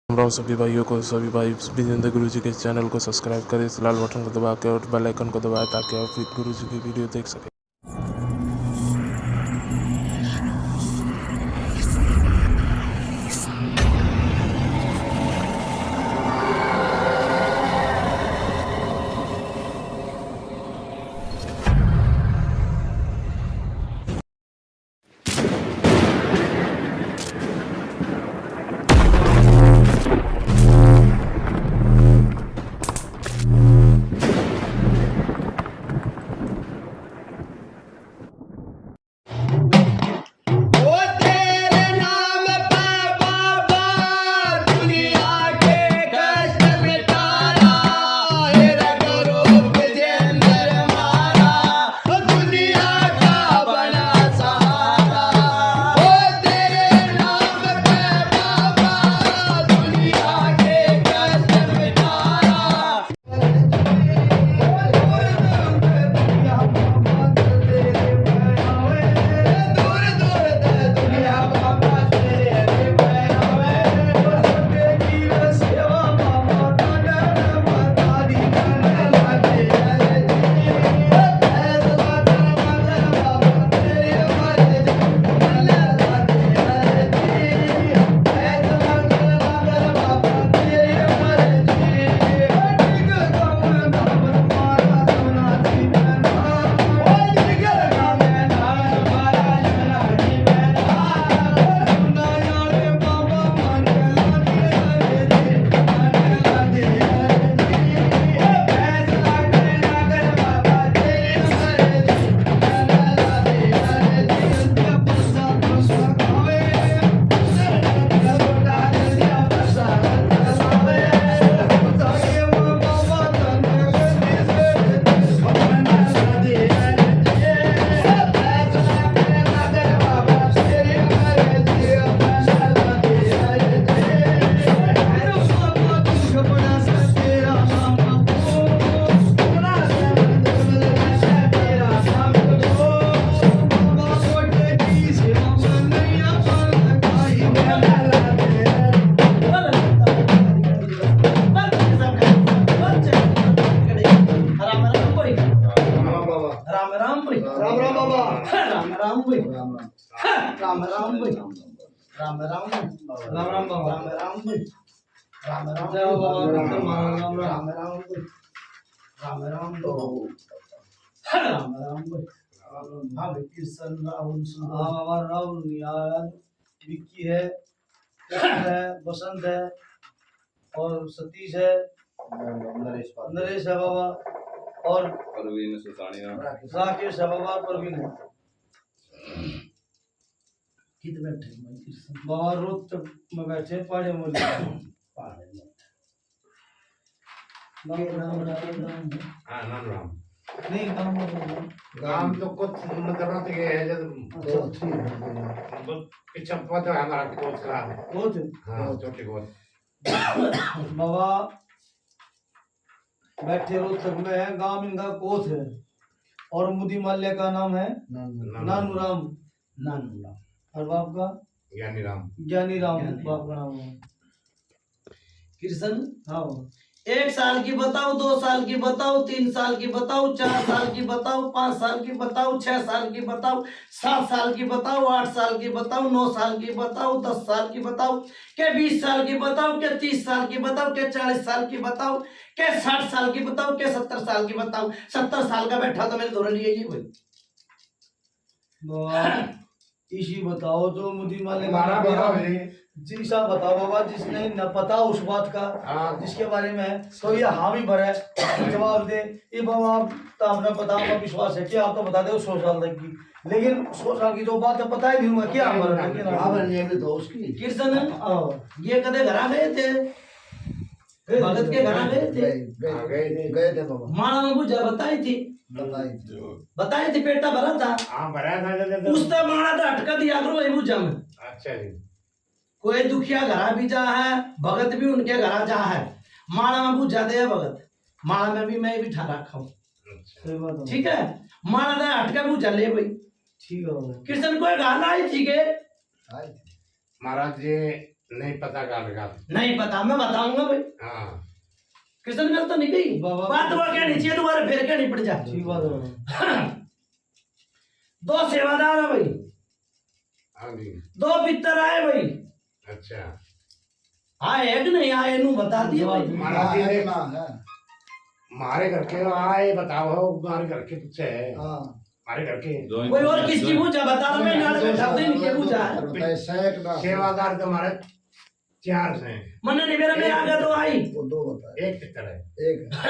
राम राम सभी भाइयों को। सभी भाई विजेंद्र गुरु जी के चैनल को सब्सक्राइब करें, इस लाल बटन को दबा के और बेल आइकन को दबाएं ताकि आप गुरु जी की वीडियो देख सकें। विक्की है, बसंत है और सतीश है, नरेश है बाबा और राकेश है बाबा, परवीन है। कितने बैठे बाबा रोज में बैठे पहाड़े में नहीं काम तो कुछ मतलब के है जब पीछे पता है हमारा कोच का कोच हाँ छोटे कोच बाबा बैठे रोज तक में है। गांव इनका कोच है और मुदी माल्य का नाम है नानूराम और बाप का ज्ञानी राम बाप का नाम है कृष्ण। हाँ 1 साल की बताओ, 2 साल की बताओ, 3 साल की बताओ, 4 साल की बताओ, 5 साल की बताओ, 6 साल की बताओ, 7 साल की बताओ, 8 साल की बताओ, 9 साल की बताओ, 10 साल की बताओ, के 20 साल की बताओ, के 30 साल की बताओ, के 40 साल की बताओ, के 60 साल की बताओ, के 70 साल की बताओ। 70 साल का बैठा तो मेरे दोनों लिए ये भाई इसी बताओ जो मुदी माल्य का जिसा बताओ बाबा जिसने न पता उस बात का जिसके बारे में है तो ये हाँ भी भरे जवाब दे। ये बाबा आप तो हमने पता आपका विश्वास है कि आप तो बता दे 100 साल तक की, लेकिन 100 साल की जो बात है पता ही नहीं होगा क्या कृष्ण ये कदे घर गए थे, भगत के घर गए थे माला में पूजा बताई थी पेटा भरा था। हाँ भरा था उसने माला तो अटका दिया करो ये पूजा में। अच्छा जी कोई दुखिया घरा भी जा है, भगत भी उनके घरा जा है, माला में पूजा दे भगत, माला में भी मैं बिठा रखा हूँ। ठीक है माला ने अटका पूजा ले भाई। ठीक है कृष्ण कोई गाना आई थी के महाराज जी नहीं पता का लगा। नहीं पता, मैं बताऊंगा भाई। हाँ कृष्ण गलत तो नहीं गई बाबा। बात, वो क्या नीचे दोबारा फिर क्या नहीं पड़ जा। ठीक बात है बाबा। 2 सेवादार है भाई, हाँ जी। 2 पितर आए भाई। अच्छा आए कि नहीं आए नू बता दिए भाई। महाराज जी देख, हमारे घर के आए बताओ, हमारे घर के पीछे है, हमारे घर के कोई और किसकी पूछा बता रहा मैं, नाल बैठा हूं, इनकी पूछा है। सेवादार तो हमारे 4 हैं। मन नहीं मेरा आगे तो आई, एक पितर है,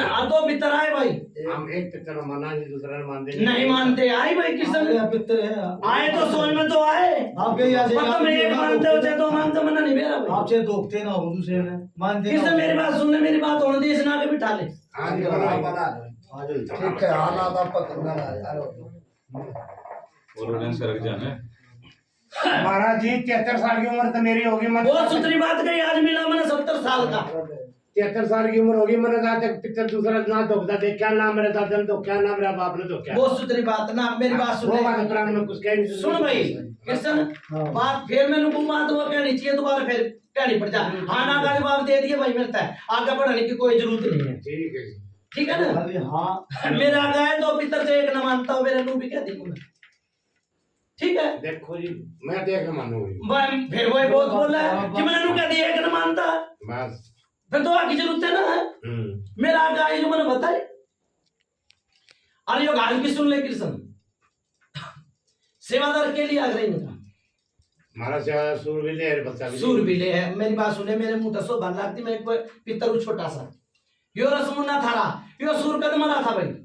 और 2 पितर आए भाई। हम एक पितर माना जी, दूसरा मानते नहीं मानते आई भाई। कृष्ण पितर है आए तो सोच में तो आए, आपके यहाँ से मतलब मैं एक मानते हो चाहे 2 मानते, मना नहीं मेरा भाई। आपसे दोखते ना हो दूसरे ने मानते कृष्ण मेरी बात सुन ले, मेरी बात होने दे, इसना के बिठा ले। हाँ जी ठीक है आना था पकड़ना यार। और सरक जाना। महाराज जी 73 साल की उम्र तो मेरी होगी। मैं बहुत सुथरी बात कही, आज मिला मैंने 70 साल का। 73 साल की उम्र होगी। मैंने कहा तक पितर दूसरा ना धोखा दे, क्या नाम मेरे दादा ने तो क्या नाम मेरा बाप ने तो क्या। बहुत सुथरी बात ना, मेरी बात सुन वो ले। बात प्राण में कुछ कह नहीं। सुन भाई कृष्ण, बात फिर मैंने को बात वो कहनी चाहिए, दोबारा फिर कहनी पड़ जा। आना का जवाब दे दिए भाई, मिलता है, आगे बढ़ने की कोई जरूरत नहीं है। ठीक है जी। ठीक है ना। हाँ मेरा आगे है 2 पितर से एक न मानता हूँ, मेरे नू भी कह दी। ठीक है देखो जी, मैं देख मानूंगा फिर वही बहुत बोल रहा है कि मैंने नू कह दिया एक न मानता, बस। फिर तो आगे जरूरत है ना। मेरा आगे आई जो मैंने बताई। अरे यो गाल की सुन ले कृष्ण, सेवादार के लिए आग्रह नहीं था। हमारा सेवा सूरबीले है, बच्चा भी सूरबीले है। मेरी बात सुने, मेरे मुंह तसो बन लगती, मैं कोई पितर हूं छोटा सा। यो रसमुन्ना थारा, यो सूर कद मरा था भाई।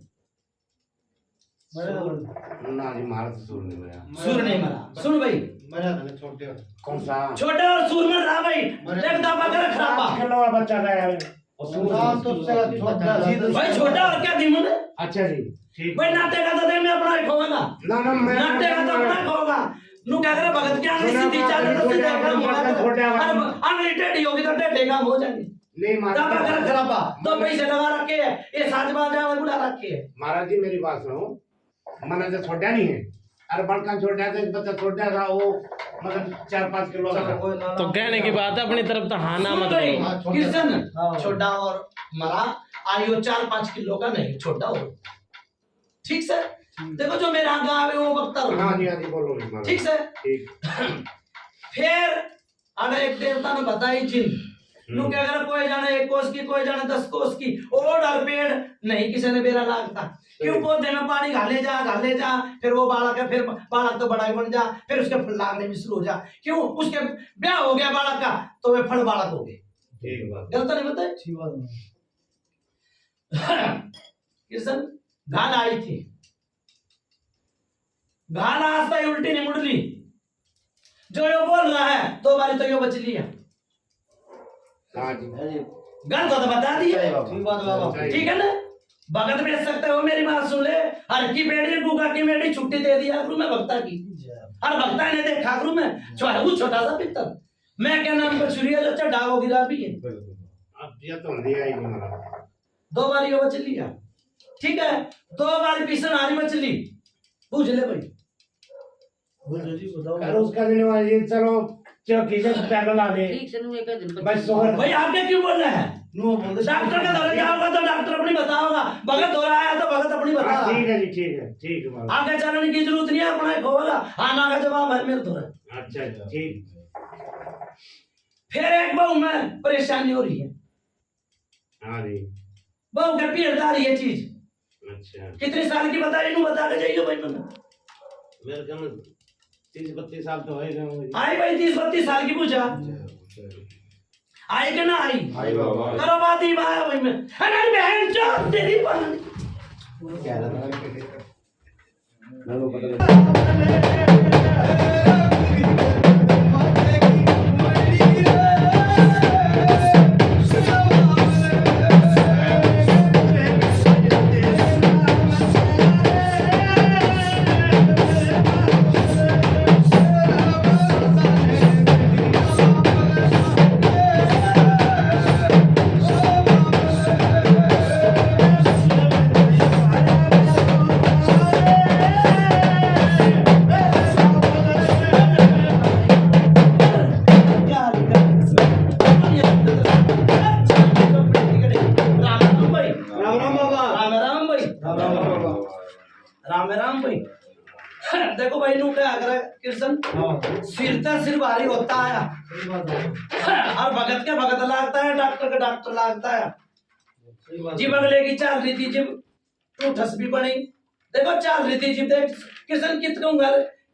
ना जी, हमारा तो सूर नहीं मरा। सूर नहीं मरा। सुन भाई, कौन सा छोटे और सूर मर रहा भाई, देख दाबा कर खराबा किलो बच्चा का यार। भाई। छोटा और क्या दी मुने। अच्छा जी ठीक। भाई नाटे का तो दे, मैं अपना ही खोऊंगा। ना ना मैं नाटे का तो अपना खोऊंगा। नू क्या करे भगत के आंगली सीधी चाल तो सीधे कर मोड़ा। अरे आंगली टेढ़ी होगी तो टेढ़े काम हो जाएंगे। नहीं दाबा कर महाराज। खराबा, 2 पैसे लगा रखे है, ये साज बाजा बुला रखे है। महाराज जी मेरी बात सुनो, मैंने तो छोड़ा नहीं है। अरे बड़का छोटा था, एक बच्चा छोटा था, वो मतलब 4-5 किलो का। तो कहने की बात है, अपनी तरफ तो हाँ ना मत करो। कृष्ण छोटा और मरा, आयु 4-5 किलो का नहीं, छोटा हो। ठीक से देखो, जो मेरा गाँव है वो बकता रहो। हाँ जी हाँ जी, बोलो महाराज। ठीक से ठीक। फिर अगर एक देवता ने बताई चिन्ह, नु क्या करे, कोई जाने 1 कोस की, कोई जाने 10 कोस की, और और पेड़ नहीं किसी ने बेरा लागता। क्यों पौधे में पानी घाले जा, फिर वो बालक है, फिर बालक तो बड़ा ही बन जा, फिर उसके फल लागने भी शुरू हो जा। क्यों, उसके ब्याह हो गया बालक का, तो वे फल बालक हो गए। ठीक बात। गलत नहीं बताए। ठीक बात कृष्ण गाल आई थी, गाल आज तक उल्टी नहीं मुड़ली। जो यो बोल रहा है 2 बारी तो यो बच लिया। हाँ जी गलत तो बता दिया। ठीक बात बाबा। ठीक है ना। भगत बेच सकते हो, मेरी बात सुन ले। हर की बेड़ी गुगा की बेड़ी छुट्टी दे दिया करूं मैं भक्ता की। हर भक्ता ने देखा करूं मैं, वो छोटा सा पित्तर, मैं क्या नाम पर छुरी है, अच्छा डागो गिरा भी है। अब ये तो दिया ही नहीं महाराज। 2 बारी यो बच लिया। ठीक है, 2 बारी पीसन हारी मछली पूछ ले भाई। अरे उसका दिन वाली चलो किसे पैदल आ गए। ठीक से नु एक दिन बस सोहर भाई आगे क्यों बोल रहे हैं। डॉक्टर का दौरा जाओगा तो डॉक्टर अपनी बताओगा, भगत दौरा आया तो भगत अपनी बता रहा। ठीक है जी, ठीक है, ठीक है महाराज। आगे चलने की जरूरत नहीं है, अपना ही खोगा। आना का जवाब है मेरे दौरा। अच्छा ठीक। फिर एक बहू में परेशानी हो रही है। हाँ जी। बहू के पीड़ता रही है चीज। अच्छा। कितने साल की बताई, नू बता के जाइए भाई। मैंने मेरे ख्याल में 30-32 साल तो होएगा। आई भाई 30-32 साल की पूछा, आई कि ना आई? आई बाबा। करो बात ही बात भाई में। अरे बहन चोद तेरी बहन। क्या देखो भाई नू क्या अगर कृष्ण सिर तक सिर भारी होता है सही बात है। और भगत के भगत लागता है, डॉक्टर का डॉक्टर लागता है। सही बात जिब अगले की चाल रही थी, जिब टूठस भी बनी। देखो चाल रही थी जिब, देख कृष्ण कित कहूंगा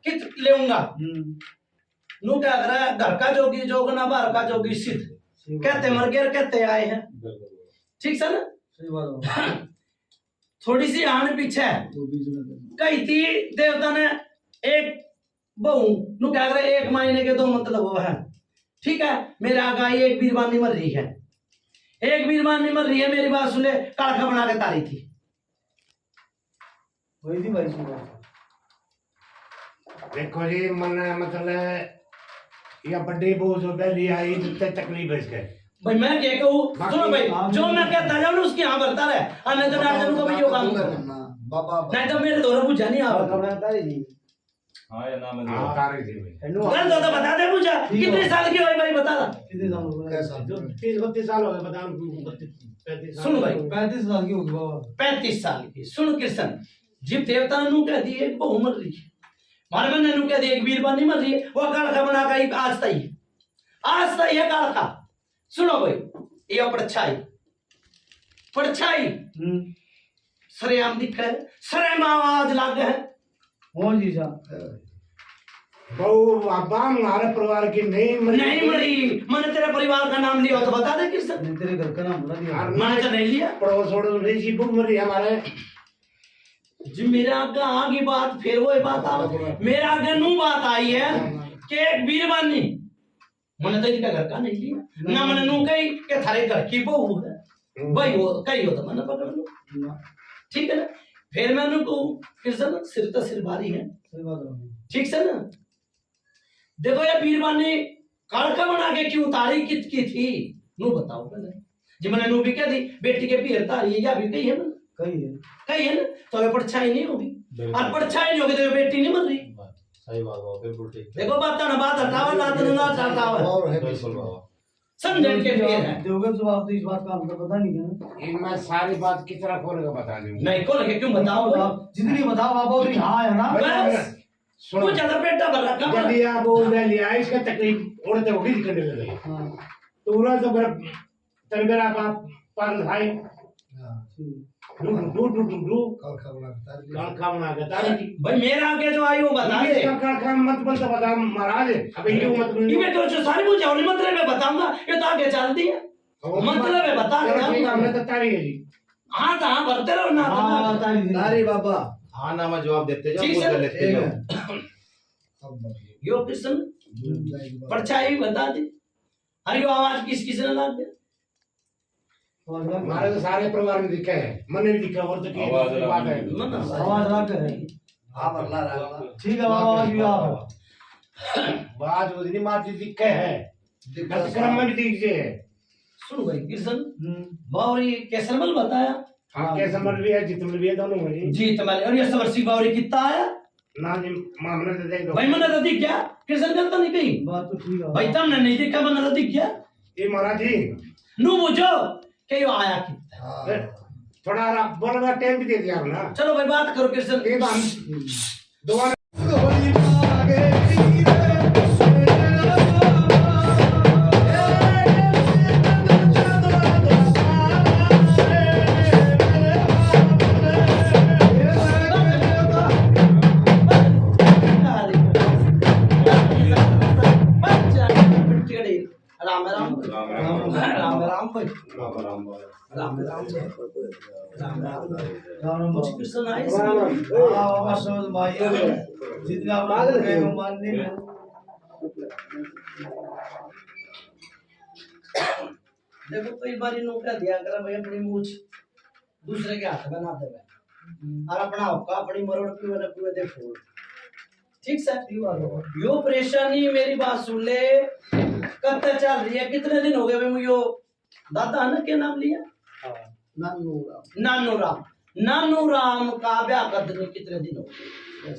कित लेऊंगा। नू क्या कर रहा है, घर का जोगी जोगना बाहर का जोगी सिद्ध, कहते मर गए कहते आए हैं। ठीक है ना? सही बात है। थोड़ी सी आन पीछे वो बीच में कही थी देवता ने, एक बहू नु क्या करे, एक महीने के 2 मतलब वो है। ठीक है, मेरे आगे आई एक बीरबानी मर रही है, एक बीरबानी मर रही है, मेरी बात सुन ले, काढ़ा बना के तारी थी। वही थी भाई, सही बात देखो जी मन मतलब या बड़ी बोझ हो पहली आई जितने तकलीफ है इसके भाई मैं क्या कहूँ, सुनो भाई, जो मैं कहता जाऊँ उसकी हाँ भरता रहे, और नहीं तो डाल को भाई यो काम कर, नहीं तो मेरे दोनों बुझा नहीं आ हाँ या नाम है हाँ तारी थी भाई गलत हो तो बता दे, पूछा कितने साल की हो भाई बता रहा। कितने साल हो गए? जो 30-32 साल हो गए बता 35 साल सुन भाई, 35 साल की होगी बाबा। 35 साल की। सुन कृष्ण, जिब देवता ने नू कह दी एक बहु मर रही है, मारे मैंने नू कह दी एक बीरबानी मर रही है, वो काढ़ा बना का आज तई है, आज तई है काढ़ा। सुनो भाई, ये परछाई परछाई सरेआम दिख है, सरेआम आवाज लाग है। कौन जी साहब? बहु बाबा हमारे परिवार की नहीं नहीं मरी, मैंने तेरे परिवार का नाम लिया हो तो बता दे कृष्ण। मैंने तेरे घर का नाम बता दिया। मैंने तो नहीं लिया। पड़ोस वड़ोस नहीं जी बुक मरी हमारे जी मेरे आगे आगे बात, फिर वो बात आ, मेरे आगे नू बात आई है कि एक बीरबानी, मैंने तो इनका घर का नहीं लिया ना, मैंने नू कही कि थारे घर की बहू है भाई, वो कही हो तो मैंने पकड़ लो। ठीक है ना? फिर मैंने को कृष्ण सिर तो सिर भारी है, सही बात है। ठीक से ना? देखो ये बीरबानी काढ़ा बना के क्यों तारी कित की थी, नू बताओ पहले। जी मैंने नू भी कह दी बेटी के पीर तारी या भी कही है ना, कही है ना, तो ये परछाई नहीं होगी, और परछाई नहीं होगी तो ये बेटी नहीं मर रही। सही बात बाबा, बिल्कुल ठीक। देखो बात ना बात हटावा ना तो ना हटावा, बिल्कुल बाबा, समझन के पीर है। दोगे तो आप तो इस बात का हमको पता नहीं है। मैं सारी बात किस तरह खोल के बता दूं नहीं को लगे क्यों बताओ आप जितनी बताओ आप बहुत हाँ है ना। बस सुनो कुछ ज्यादा पेटा भर रखा जब ये आप बोल ले लिया इसका तकलीफ औरतें होगी करने लग गई हाँ तो उरा तो फिर मेरा बाप पागल भाई do do do do do काल बना के तारी की भाई मेरा आगे जो आई वो बता दे। का मत बोल तो बता महाराज अबे ये मत बोल ये तो सारी मुझे और मतलब मैं बताऊंगा, ये तो आगे चलती है, मतलब है बता ठीक दे। हमने तो तारी है जी हाँ तो हाँ भरते रहो ना तो ना। हाँ तारी बाबा हाँ ना मैं जवाब देते जाओ, ठीक पूछ है। लेते जाओ। यो कृष्ण परछाई बता दी, अरे यो आवाज किस किस ने लाग दिया। हमारे तो सारे परिवार में दिखा है मन भी दिखा और तो की आवाज बात है आवाज लग है। हाँ बल्ला रहा ठीक है आवाज भी आप बात उधरी माती दिखा है क्रम में भी दीजिए सुन भाई कृष्ण बावरी कैसरमल बताया, हाँ कैसे मर भी है जितने भी है दोनों में जी तुम्हारे और ये सवरसी बावरी कितना आया ना जी मामला तो देख दो भाई, मैंने तो दिख गया कृष्ण का तो नहीं कही बात तो ठीक है भाई, तुमने नहीं देखा मैंने तो दिख गया। ये महाराज जी नू बुझो कि यो आया कितना, थोड़ा बोलगा टाइम भी दे दिया ना चलो भाई बात करो कृष्ण। एक हम दोबारा राम राम राम राम राम राम भाई, राम राम राम राम राम राम राम कुछ कृष्ण आए हाँ बाबा समझ भाई जितने आप लोग गए हो मानने में देखो कई बार नौकरा दिया कर भाई, अपनी मूछ दूसरे के हाथ में ना देवे और अपना हक्का अपनी मरोड़ पीवे न पीवे दे फोड़। ठीक से यो परेशानी मेरी बात सुन ले, कब तक चल रही है, कितने दिन हो गए भाई यो दादा ने क्या नाम लिया, नानू राम, नानू राम का ब्याह कर देने कितने दिन हो गए,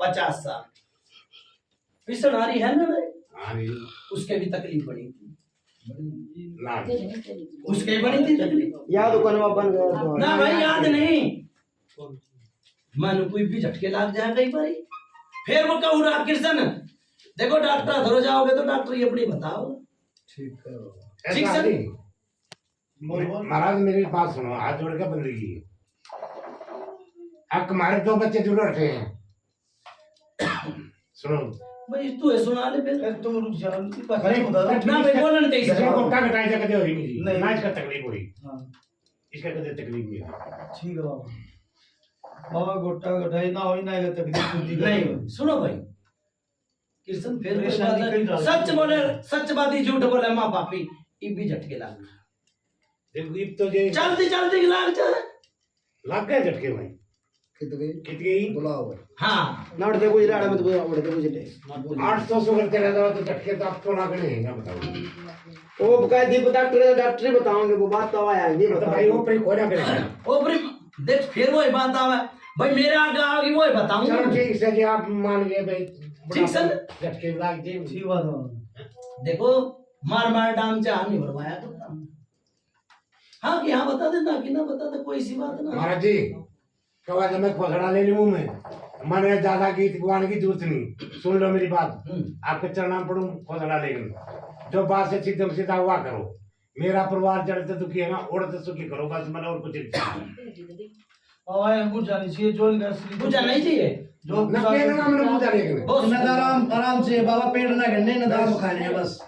50 साल। पिछड़ी है ना उसके भी तकलीफ बड़ी थी, उसके बड़ी थी तकलीफ याद दुकान में बन गया ना भाई, याद नहीं मन कोई भी झटके लग जाए कई बारी। फिर वो कहूँ रहा कृष्ण देखो डॉक्टर धरो जाओगे तो डॉक्टर ये अपनी बताओ। ठीक है ठीक ऐसा सर। नहीं। महाराज मेरी बात सुनो, हाथ जोड़ के बंदगी। अब तुम्हारे 2 बच्चे जुड़ रखे हैं, सुनो भाई तू है सुना ले फिर। तुम रुक जाओ नहीं बता ना भाई बोलन दे इसका गोटा घटाई से कदे हुई नहीं, नहीं। ना इसका तकलीफ हुई, हाँ इसका कदे तकलीफ नहीं हुई। ठीक है बाबा। बाबा गोटा गठाई ना होई ना तकलीफ होती नहीं सुनो भाई कृष्ण फिर कोई परेशानी बात कई है। डाल सच बोले सच बात ही झूठ बोले माँ बापी ये भी झटके लग देखो अब तो ये चलती चलती लग जाए। लग गए झटके भाई, कित गई बुलाओ हाँ नड़ते कुछ राड़ा में तो उड़ते कुछ नहीं 800 शुगर चला जाओ तो झटके तो आपको लगने हैं, क्या बताओ। वो बकायदे डॉक्टर ही बताओगे वो बात तो आएंगे तो भाई वो पे खोना करेगा। ओ देख फिर वही बात आवे भाई मेरे आगे आओगी वही बताऊंगा। चलो ठीक से जी, आप मान गए भाई, ठीक सर। झटके लग गए। ठीक बात है। देखो मार मार डांग चाह नहीं भरवाया करता हूं। हाँ कि हाँ बता दे ना कि ना बता दे कोई सी बात ना। महाराज जी कवा जब मैं खोसड़ा ले लूं मैं मैंने ज्यादा गीत गाने की जरूरत नहीं, सुन लो मेरी बात। आपके चरणों में पढ़ूं खोसड़ा लेकिन जो बात से सीधे सीधा हुआ करो। मेरा परिवार जड़ते दुखी है ना, उड़ते सुखी करो बस, मैंने और कुछ नहीं। और कुछ जानी चाहिए जो पूछा नहीं चाहिए जो ना कहना मैंने पूछा लेकिन बस मैं आराम आराम से बाबा पेट ना गन्ने ना दाल खाने हैं बस।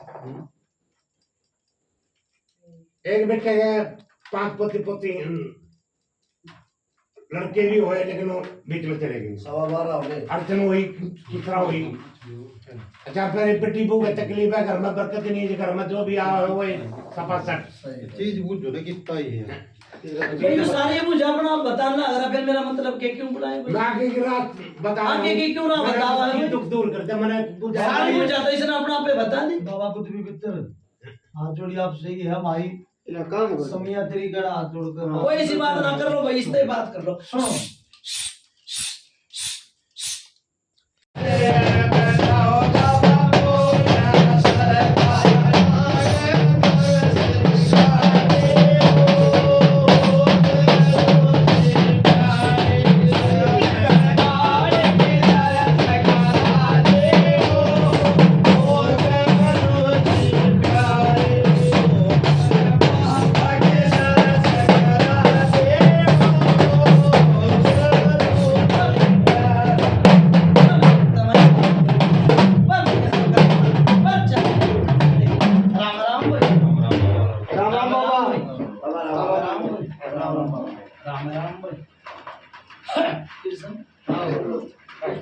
एक बेटे है 5 पोती पोती लड़के भी हुए लेकिन वो बीच में चले गए, 12:15 हो गए। अड़चन हुई दूसरा हुई। अच्छा फिर बेटी बहू की तकलीफ है, घर में बरकत नहीं है, घर में जो भी आया हो वही सपा सट चीज बुझो ना कितना ही है। भाई ये सारे मुझे अपना बताना अगर फिर मेरा मतलब के क्यों बुलाए भाई। लागे की रात बता आगे की क्यों ना बतावा है? दुख दूर कर दे मैंने सारी मुझे आता इसने अपना पे बता दे। बाबा को भी बितर हाथ जोड़ी आप सही है हमारी काम समिया तेरी गड़ा हाथ जोड़ कर कोई सी बात ना कर लो भाई, इससे बात कर लो। सुनो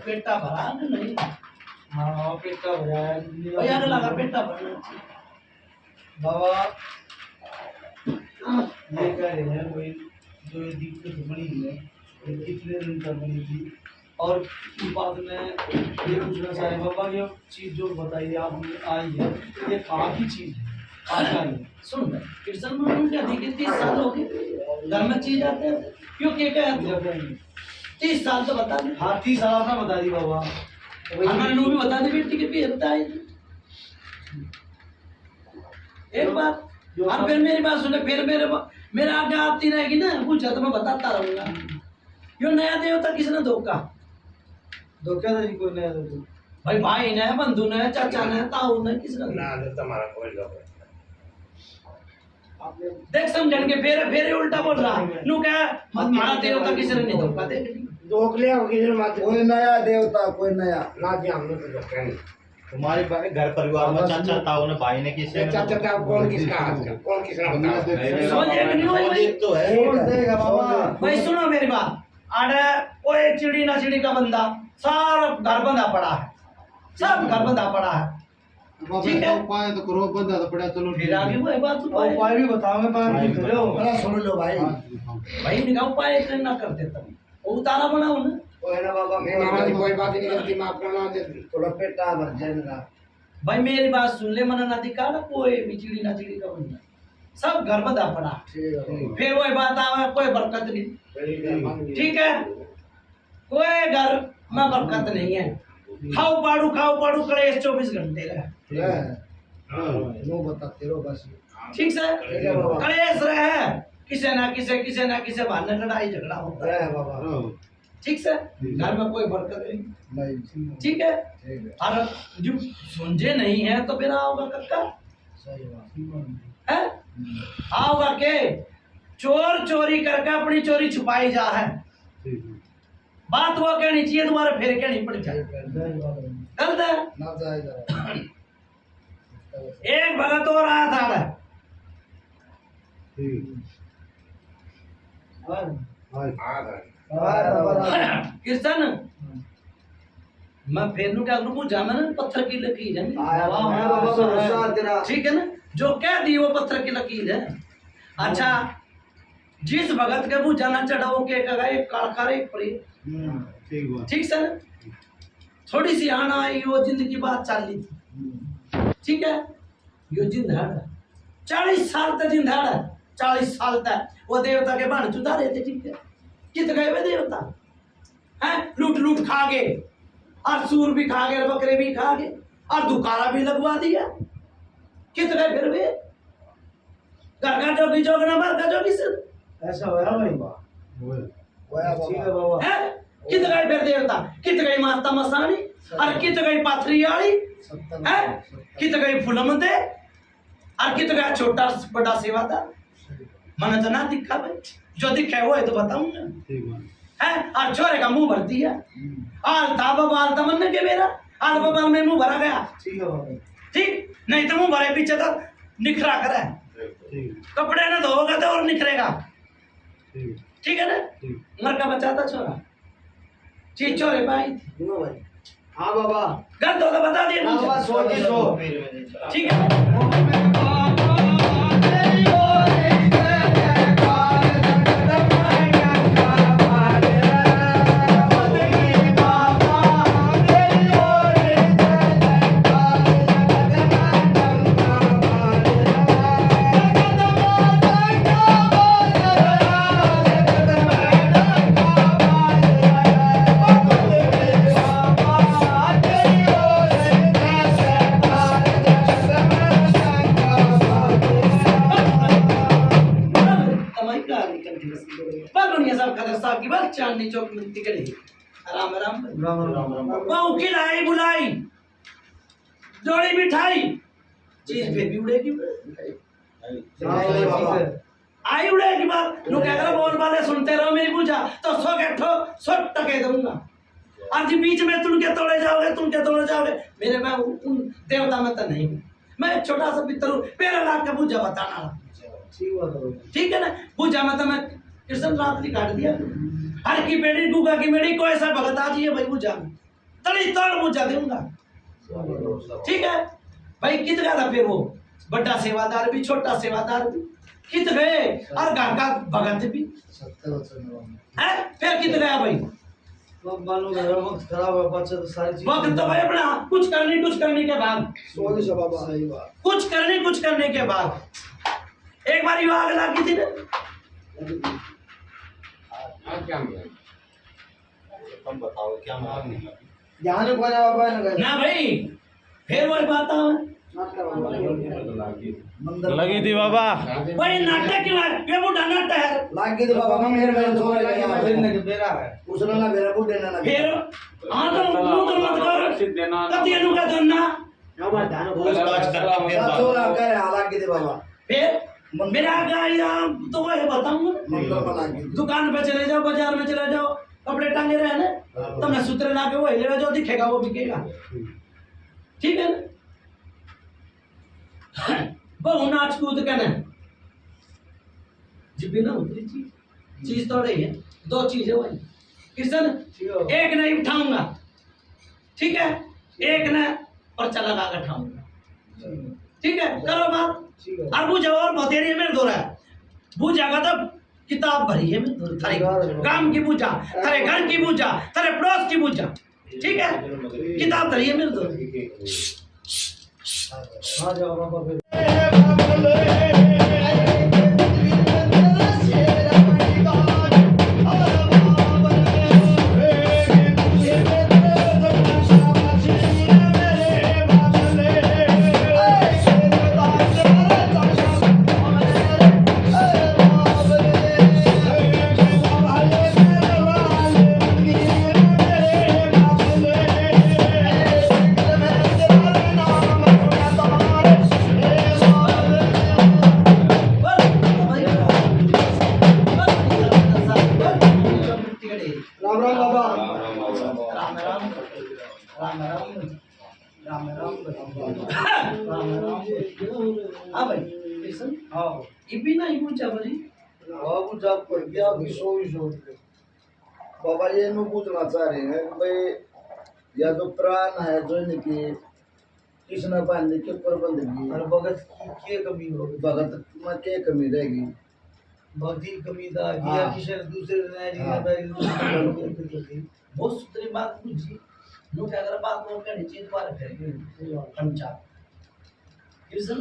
पेटा भरा कि नहीं? हाँ पेटा भरा है भाई आगे लगा पेटा भरना। बाबा ये कह रहे हैं वही जो ये दिक्कत बनी है ये कितने दिन तक बनी थी और इस बात में ये पूछना चाहे बाबा ये चीज जो बताइए आपने आई है ये कहाँ की चीज है कहाँ आई है? सुन भाई कृष्ण मनोहर क्या देखिए 30 साल हो गए घर में चीज आते हैं क्यों क्या कहते 30 साल तो बता दे। हाँ 30 साल आपने बता दी बाबा हमारे लोग भी बता दे बेटी के भी हत्या है। एक बात अब फिर मेरी बात सुने फिर मेरे आगे आती रहेगी ना पूछा तो मैं बताता रहूंगा। यो नया देवता किसने धोखा धोखाधड़ी कोई नहीं है भाई भाई ने बंधु ने चाचा ने ताऊ ने किसने ना दे तुम्हारा कोई लोग देख समझन के फिर उल्टा बोल रहा नू क्या हमारा देवता किसने नहीं धोखा दे दोख लिया होगी जो मात्र कोई नया देवता कोई नया ना जी हमने तो धोखा नहीं। तुम्हारे घर परिवार में चाचा ताऊ ने भाई ने किसी ने चाचा का कौन किसका हाथ का कौन किसका बता समझ एक नहीं हुई भाई। तो है कौन देगा बाबा भाई सुनो मेरी बात अरे कोई चिड़ी ना चिड़ी का बंदा सारा घर बंधा पड़ा है सब घर बंधा पड़ा है ठीक है उपाय तो करो बंदा तो पड़ा चलो फिर आगे वो बात और उपाय भी बताओगे पानी उपाय करो बताओ। बड़ा सुन लो भाई भाई निकाह उपाय इतने ना करते तब वो उतारा बनाओ ना कोई ना बाबा नहीं महाराज कोई बात नहीं करती माफ करना दे थोड़ा पेटा भर जाएगा भाई मेरी बात सुन ले मना ना दिखा ना कोई भी चिड़ी ना चिड़ी का बंदा सब घर बंधा पड़ा ठीक है फिर वही बात आवे कोई बरकत नहीं ठीक है कोई घर में बरकत नहीं है खाओ पाड़ू कलेश 24 घंटे रहे नो बताते रहो बस ठीक से ठीक है बाबा कलेश रहे किसे ना किसे बहाने लड़ाई झगड़ा होता है है बाबा ठीक से घर में कोई बरकत नहीं नहीं ठीक है ठीक है और जो समझे नहीं है तो फिर आओगा कक्का सही बात है आओगा के चोर चोरी करके अपनी चोरी छुपाई जा है बात वो कहनी चाहिए तुम्हारे फिर कहनी पड़ जाए गलत है ना जाएगा एक भगत और आया था कृष्ण मैं फिर नु क्या करूं जाना ना पत्थर की लकीर है आया बाबा भरोसा तेरा ठीक है ना जो कह दी वो पत्थर की लकीर है अच्छा जिस भगत के वो जाना चढ़ाओ के कहा एक कालकार एक परी ठीक सर थोड़ी सी आना आई वो जिंदगी बात चल रही थी ठीक है यो जिंदड़ 40 साल तक जिंदड़ 40 साल तक वो देवता के बाण चुदा रहे थे ठीक है कित गए वे देवता हैं लूट लूट खा गए और सूर भी खा गए बकरे भी खा गए और दुकारा भी लगवा दिया कित गए फिर वे घर का जोगी जोग ना मर का जोगी सिर ऐसा होया भाई होया ठीक है बाबा है कित गए फिर देवता कित गई माता मसानी और कित गई पाथरी वाली है कित गई फुलमते और कित गया छोटा बड़ा सेवादार मैंने तो ना दिखा भाई जो दिखा वो है तो बताऊंगा है और छोरे का मुंह भर दिया आल ताबा बाल तमन्ना के मेरा आल बाबा में मुंह भरा गया ठीक है बाबा ठीक नहीं तो मुंह भरे पीछे तो निखरा करे कपड़े ना धोगा तो और निखरेगा ठीक है ना मर का बच्चा था छोरा चीज छोरे पाई सुनो भाई हाँ बाबा गलत हो तो बता दिए हाँ बाबा सो की सो ठीक है चांदनी चौक मिलती के लिए राम राम बहु खिलाई बुलाई जोड़ी मिठाई चीज फिर भी उड़ेगी आई उड़ेगी बात लोग कह बोल वाले सुनते रहो मेरी पूजा तो 100 के 100 टके दूंगा और जी बीच में तुमके तोड़े जाओगे मेरे में उन देवता में तो नहीं मैं छोटा सा पितर हूँ 13 लाख का पूजा बताना ठीक है ना पूजा में तो मैं कृष्ण रात्रि काट दिया हर की बेड़ी गुगा की बेड़ी कोई ऐसा भगत आ जाइए भाई पूजा तड़ी तड़ पूजा दूंगा ठीक है भाई कित गया था फिर वो बड़ा सेवादार भी छोटा सेवादार भी कित गए और घर का भगत भी है फिर कित गया भाई वक्त खराब है बच्चे तो सारी चीज वक्त तो भाई अपना कुछ करने के बाद सही बात कुछ करने के बाद एक बार युवा आग लगी थी ना तुम बताओ क्या मांग ध्यान को ना बाबा ना भाई फिर वही बात लगी थी बाबा भाई नाटक की बात ये बुढ़ा नाटक है लाग के बाबा हम मेरे छोड़ लगे मैं फिर नहीं बेरा है उसने ना मेरा को देना ना फिर हाँ तो मत कर कब ये नुका करना हमारा ध्यान को छोड़ा कर हालात के बाबा फिर मेरा गाया तो वही बताऊंगा दुकान पे चले जाओ बाजार में चले जाओ कपड़े टांगे रहे ना तुमने सूत्र ला के वो हिले जो दिखेगा वो बिकेगा ठीक है ना बहु नाच कूद के ना जी बिना उतरी चीज तो रही है 2 चीज है वही कृष्ण एक नहीं उठाऊंगा ठीक है एक ने पर्चा लगा कर उठाऊंगा ठीक है करो बात और बुझा और बतेरी में दो रहा है बुझागा तब किताब भरी है थारे काम की पूजा थारे घर की पूजा थारे पड़ोस की पूजा ठीक है किताब धरी है मेरे दो हाँ जाओ बाबा फिर हाँ भाई किशन हाँ ये भी नहीं पूछा भाई बाबू जब पड़ गया सो बाबा ये नु पूछना चाह रहे हैं कि भाई या जो प्राण है जो इनकी कृष्ण पांडे के प्रबंध और भगत की क्या कमी होगी भगत में क्या कमी रहेगी भक्ति की कमी था या किसी दूसरे बहुत सुथरी बात पूछी नो क्या अगर बात को कहनी चीज बार करेंगे पंचा किशन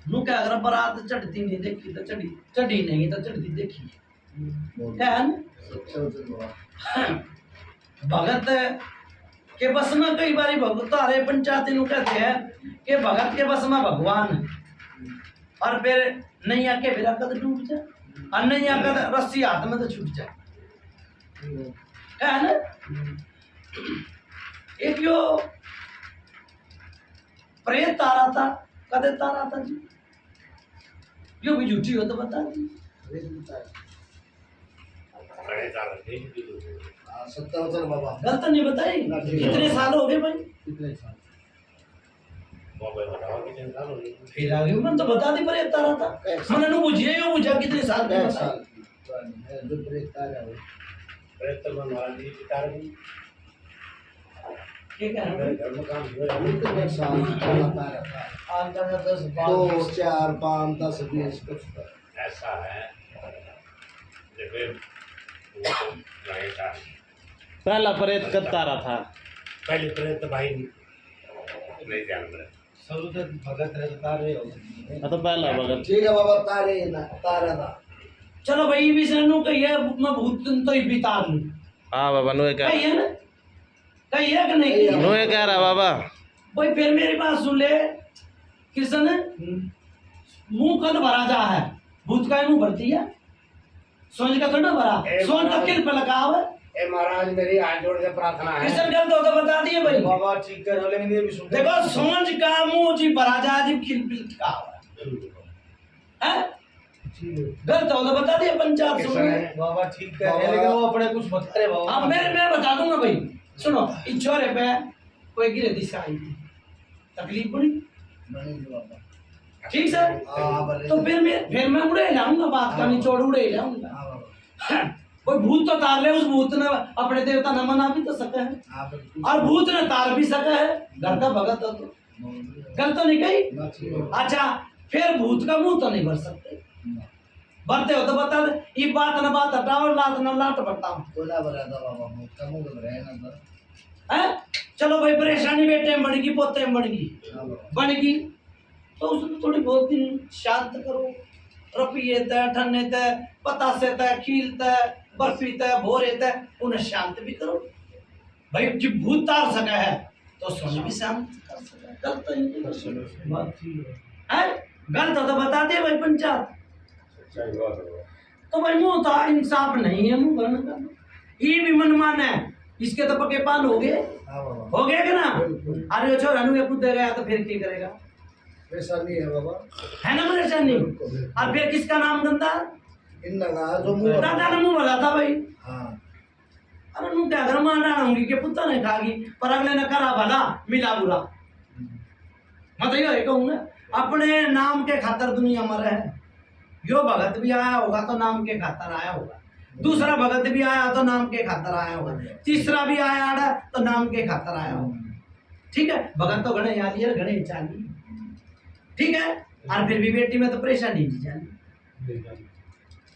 नो क्या अगर बारात चढ़ती नहीं देखी तो चढ़ी चढ़ी नहीं तो चढ़ती देखी क्या है ना भगत के बस में कई बारी भगत आ पंचायती नु कहते हैं कि भगत के बस में भगवान है और फिर नैया के फिर कद डूब जाए और नैया कद रस्सी हाथ में तो छूट जाए है ना एक यो प्रेत तारा था कदे तारा था जी यो भी झूठी हो तो बता दी 70 बाबा गलत नहीं बताई कितने साल हो गए भाई कितने साल फिर आगे मैंने तो बता दी प्रेत तारा था मैंने नु बुझिए यो बुझा कितने साल के बता जो प्रेत तारा है क्या कह रहे हैं कितने साल तारा था आज का 10 2 4 5 10 20 कुछ ऐसा है पहला प्रेत कब तारा था? पहले प्रेत भाई नहीं जान रहा सब तो भगत है तारे हो तो पहला भगत ठीक है बाबा तारे ना तारा था चलो भाई ये भी सनु कहिए मैं भूत तो ही बिता लूं हाँ बाबा नुए कह कहिए ना कहिए कि नहीं कहिए नुए कह रहा बाबा भाई फिर मेरी बात सुन ले कृष्ण मुंह कद भरा जा है भूत का मुंह भरती है सोच का थोड़ा भरा सोच का किल पे लगाव है ए महाराज मेरी हाथ जोड़ के प्रार्थना है कृष्ण गलत हो तो बता दिए भाई बाबा ठीक कर लेकिन ये भी सुन देखो सोच का मुंह जी भरा जा जी किल पिल का है गलत हो तो बता दिए पंचायत सुन बाबा ठीक कर लेकिन वो अपने कुछ बता रहे बाबा अब मैं बता दूंगा भाई सुनो इस छोरे पे कोई गिरे दिशा आई थी तकलीफ पड़ी नहीं बाबा ठीक सर तो फिर मैं उड़े लाऊंगा बात का निचोड़ उड़े लाऊंगा कोई भूत तो तार ले उस भूत ने अपने देवता न मना भी तो सके है और भूत ने तार भी सके है घर का भगत हो तो गलत तो नहीं कही अच्छा फिर भूत का मुंह तो नहीं भर सकते भरते हो तो बता दे ये बात न बात हटाओ लात न लाट बताओ बोला बरा था बाबा भूत का मुंह तो रहे ना सर है चलो भाई परेशानी बेटे में बढ़ गई पोते में बढ़ गई बढ़ गई तो उसमें थोड़ी बहुत दिन शांत करो रपिए तय ठन्ने तय पतासे तय खील तय बर्फी तय भोरे तय उन्हें शांत भी करो भाई जब भूत तार सका है तो सोने भी शांत कर सका है गलत तो नहीं कर सका बात ठीक है गलत हो तो बता दे भाई पंचायत तो भाई मुंह तो इंसाफ नहीं है मुंह भरने का ये भी मनमान है इसके तो पके पान हो गए हां बाबा हो गया कि ना अरे छोरा नु कूद गया तो फिर क्या करेगा परेशानी है बाबा है ना परेशानी और फिर किसका नाम धंधा इन लगा जो मुंह दादा ने मुंह भरा था भाई हां अरे नु क्या घर में डालूंगी कि पुत्र ने खागी पर अगले ने करा भला मिला बुरा मैं तो ये कहूंगा अपने नाम के खातर दुनिया में रहे यो भगत भी आया होगा तो नाम के खातर आया होगा दूसरा भगत भी आया तो नाम के खातर आया होगा तीसरा भी आया तो नाम के खातर आया होगा ठीक है भगत तो घने याद है घने चाली ठीक है और फिर भी बेटी में तो परेशानी नहीं जानी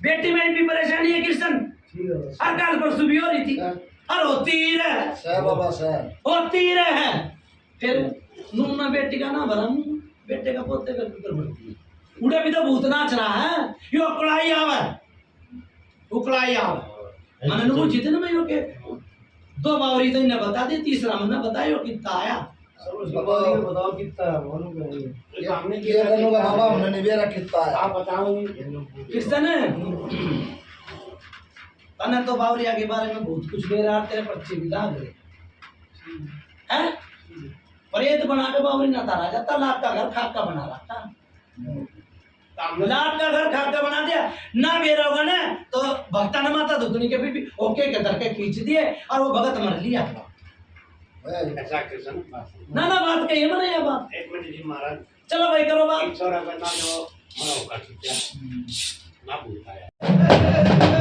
बेटी में भी परेशानी है कृष्ण ठीक है हर काल परसों भी हो रही थी और होती ही रहे सर बाबा सर होती ही रहे फिर नून में बेटी का ना भरा बेटे का पोते का पुत्र भरती है उड़े भी तो भूत नाच रहा है ये उकड़ाई आवे उकड़ाई आवे मैंने नु जितने में के दो बावरी तो इन्हें बता दी तीसरा मैंने बताया कितना आया बाबा ये बताओ कितना है मालूम है ये हमने ये दोनों का बाबा उन्होंने मेरा कितना है आप बताओ कृष्ण तने तो बावरिया के बारे में बहुत कुछ ले रहा तेरे पर्ची भी दाग रहे हैं प्रेत बना के बावरी ना तारा जाता लाख का घर खाका बना रखा लाख का घर खाका बना दिया ना बेरा होगा ना तो भक्ता ने माता दुखनी के भी ओके के करके खींच दिए और वो भगत मर लिया ऐसा कृष्ण ना ना बात कही मैंने ये बात। 1 मिनट जी महाराज चलो भाई करो बात। 100 रुपए ना दो मरो का ठीक है ना पूछा है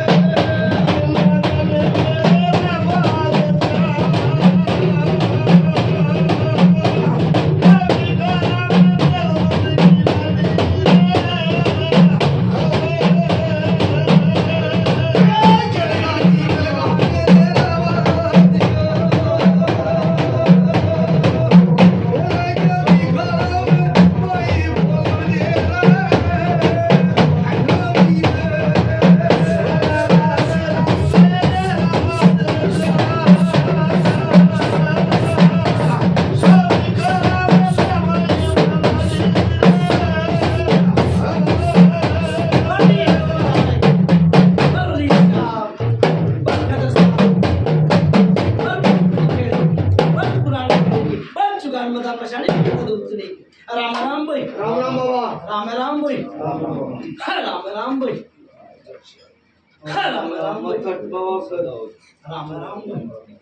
राम राम भाई। राम राम बाबा। राम राम भाई। राम राम बाबा। राम राम भाई। राम राम भाई। राम राम भाई।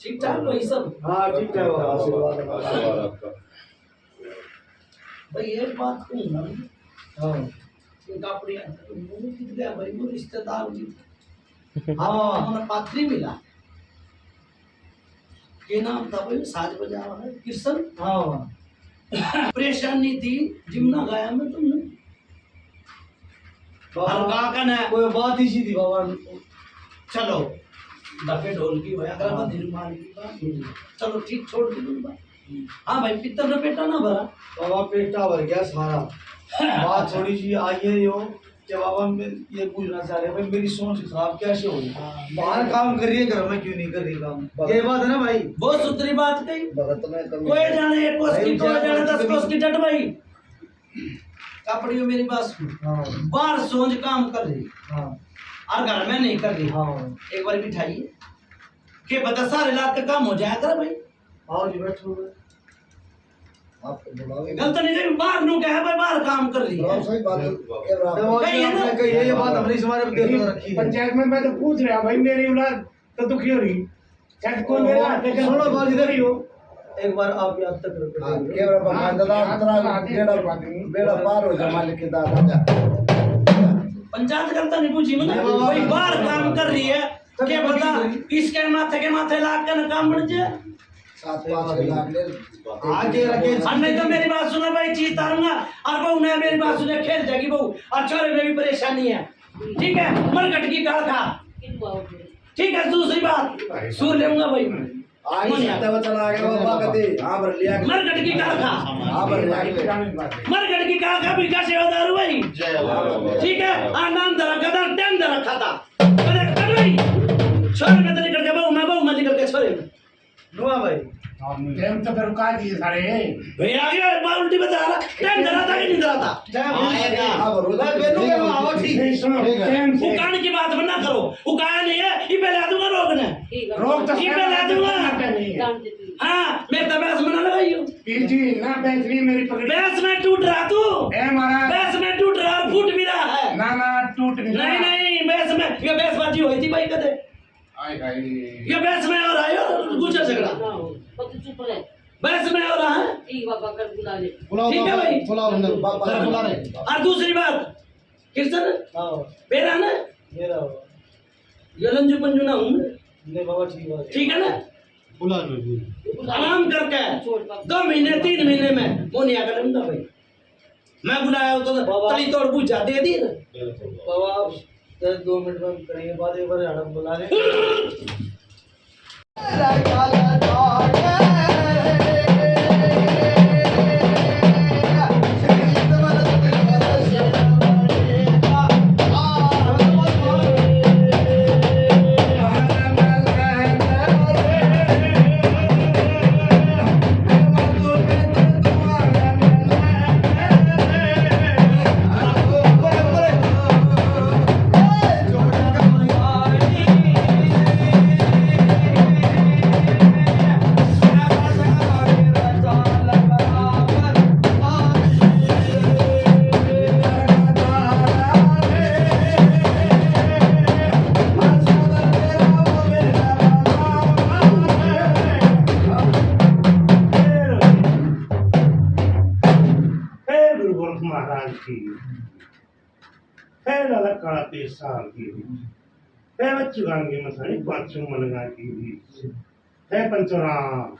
ठीक ठाक भाई सब। हाँ ठीक है बाबा, आशीर्वाद भाई एक बात कहूँ हाँ इनका अपने गया भाई वो रिश्तेदार भी हाँ हमारा पात्री मिला के नाम था भाई साज बजा रहा है कृष्ण। हाँ परेशानी थी जिमना गाया में तुमने हल्का का ना कोई बात ही थी बाबा। चलो डफे ढोल की भया कर बंधीर मार की बात चलो ठीक छोड़ दी तुम बात। हाँ भाई पित्तर का पेटा ना भरा बाबा पेटा भर गया सारा। बात थोड़ी सी आई है यो कि बाबा मैं ये पूछना चाह रहे भाई मेरी सोच खराब कैसे हो गई। बाहर काम कर रही है घर में क्यों नहीं कर रही काम। ये बात है ना भाई। बहुत सुथरी बात कही। भगत में कमी कोई जाने एक कोस की कोई जाने 10 कमी- कोस की डट भाई कपड़ियों मेरी बात सुन। हाँ बाहर सोच काम कर रही हाँ और घर में नहीं कर रही। हाँ एक बार बिठाइए के पता सारे रात का काम हो जाया कर भाई। आओ जी बैठो आपको बुलावे गलत नहीं है बाहर नु क्या है भाई बाहर काम कर रही है। सही बात कही है ना? है कही है ये बात हमने इस बारे में देख रखी है। पंचायत में मैं तो पूछ रहा भाई मेरी औलाद तो दुखी हो रही शायद कोई मेरा सुनो बात इधर ही हो एक बार आप याद तक रखो। केवल भगवान बेड़ा पार हो जा मालिक के दादा पंचायत करता नहीं पूछी मैंने भाई बाहर काम कर रही है क्या पता इसके माथे लाग कर काम बढ़ जाए। 7-5 लाख ले आगे रखे। और नहीं तो मेरी बात सुनो भाई चीज तारूंगा और बहू ने मेरी बात सुने खेल जाएगी बहू और छोरे में भी परेशानी है ठीक है मरकट की काल खा ठीक है। दूसरी बात सुन लेऊंगा भाई चला गया बाबा कहते हां भर लिया मरकट की काल खा हां भर लिया मरकट की काल खा भी का सेवादार भाई ठीक है। आ नाम दरा गदर टाइम दरा खाता अरे कर भाई छोरे में तो निकल के बहू में निकल के छोरे में नुआ भाई टाइम तो फिर का दिए सारे भैया आ गया बार उल्टी बता रहा टाइम दरा था कि नहीं दरा था आएगा मैं बेनू के आवा ठीक नहीं सुनो टाइम से उकान की बात मत करो उकाया नहीं है ये पे ला दूंगा रोकने रोक तो ये पे ला दूंगा। नहीं हाँ मैं तबैस में ना लगाइयो पीर जी ना बेचनी मेरी पकड़ी बैस में टूट रहा तू ए महाराज बैस में टूट रहा और फूट भी रहा है। ना ना टूट नहीं नहीं बैस में ये बैसबाजी हुई थी भाई कदे आय हाय ये बैस में और आयो गुजर झगड़ा चुप रहे बैस में हो रहा है ठीक बाबा कर बुला ले ठीक है भाई। बुलाओ अंदर बुला रहे और दूसरी बात कृष्ण हां मेरा ना मेरा ये लंजू पंजू ना हूँ नहीं बाबा ठीक ठीक है ना बुला लो आराम करके 2 महीने 3 महीने में वो नहीं आकर लूंगा भाई मैं बुलाया हो तो तली तोड़ पूछा दे दी ना बाबा आप 2 मिनट में करेंगे बाद एक बार हड़प बुला ले की है ललका 30 साल की है बच्चुगांगी मसानी 5 मनगा की है पंचोराम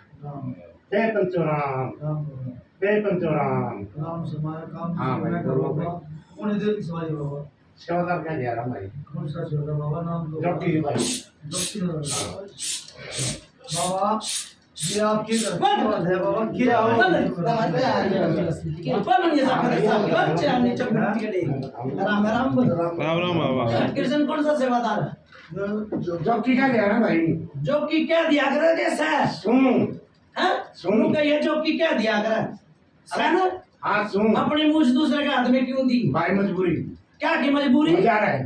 है पंचोराम है पंचोराम काम से हमारा काम हाँ भाई, बोलो भाई। उन्हें दिल सवाई बाबा सेवादार क्या जा रहा भाई कौन सा सेवा बाबा नाम दो डॉक्टर भाई डॉक्टर बाबा ये आप क्या करते हैं बाबा क्या हो राम राम राम राम बाबा। कृष्ण कौन सा सेवादार है डॉक्टर क्या जा रहा भाई जो की क्या दिया करे जैसा सुन है सुन। उनका ये जो की क्या दिया करे है ना हाँ सुन अपनी मूछ दूसरे के हाथ में क्यों दी भाई मजबूरी क्या की मजबूरी जा रहा है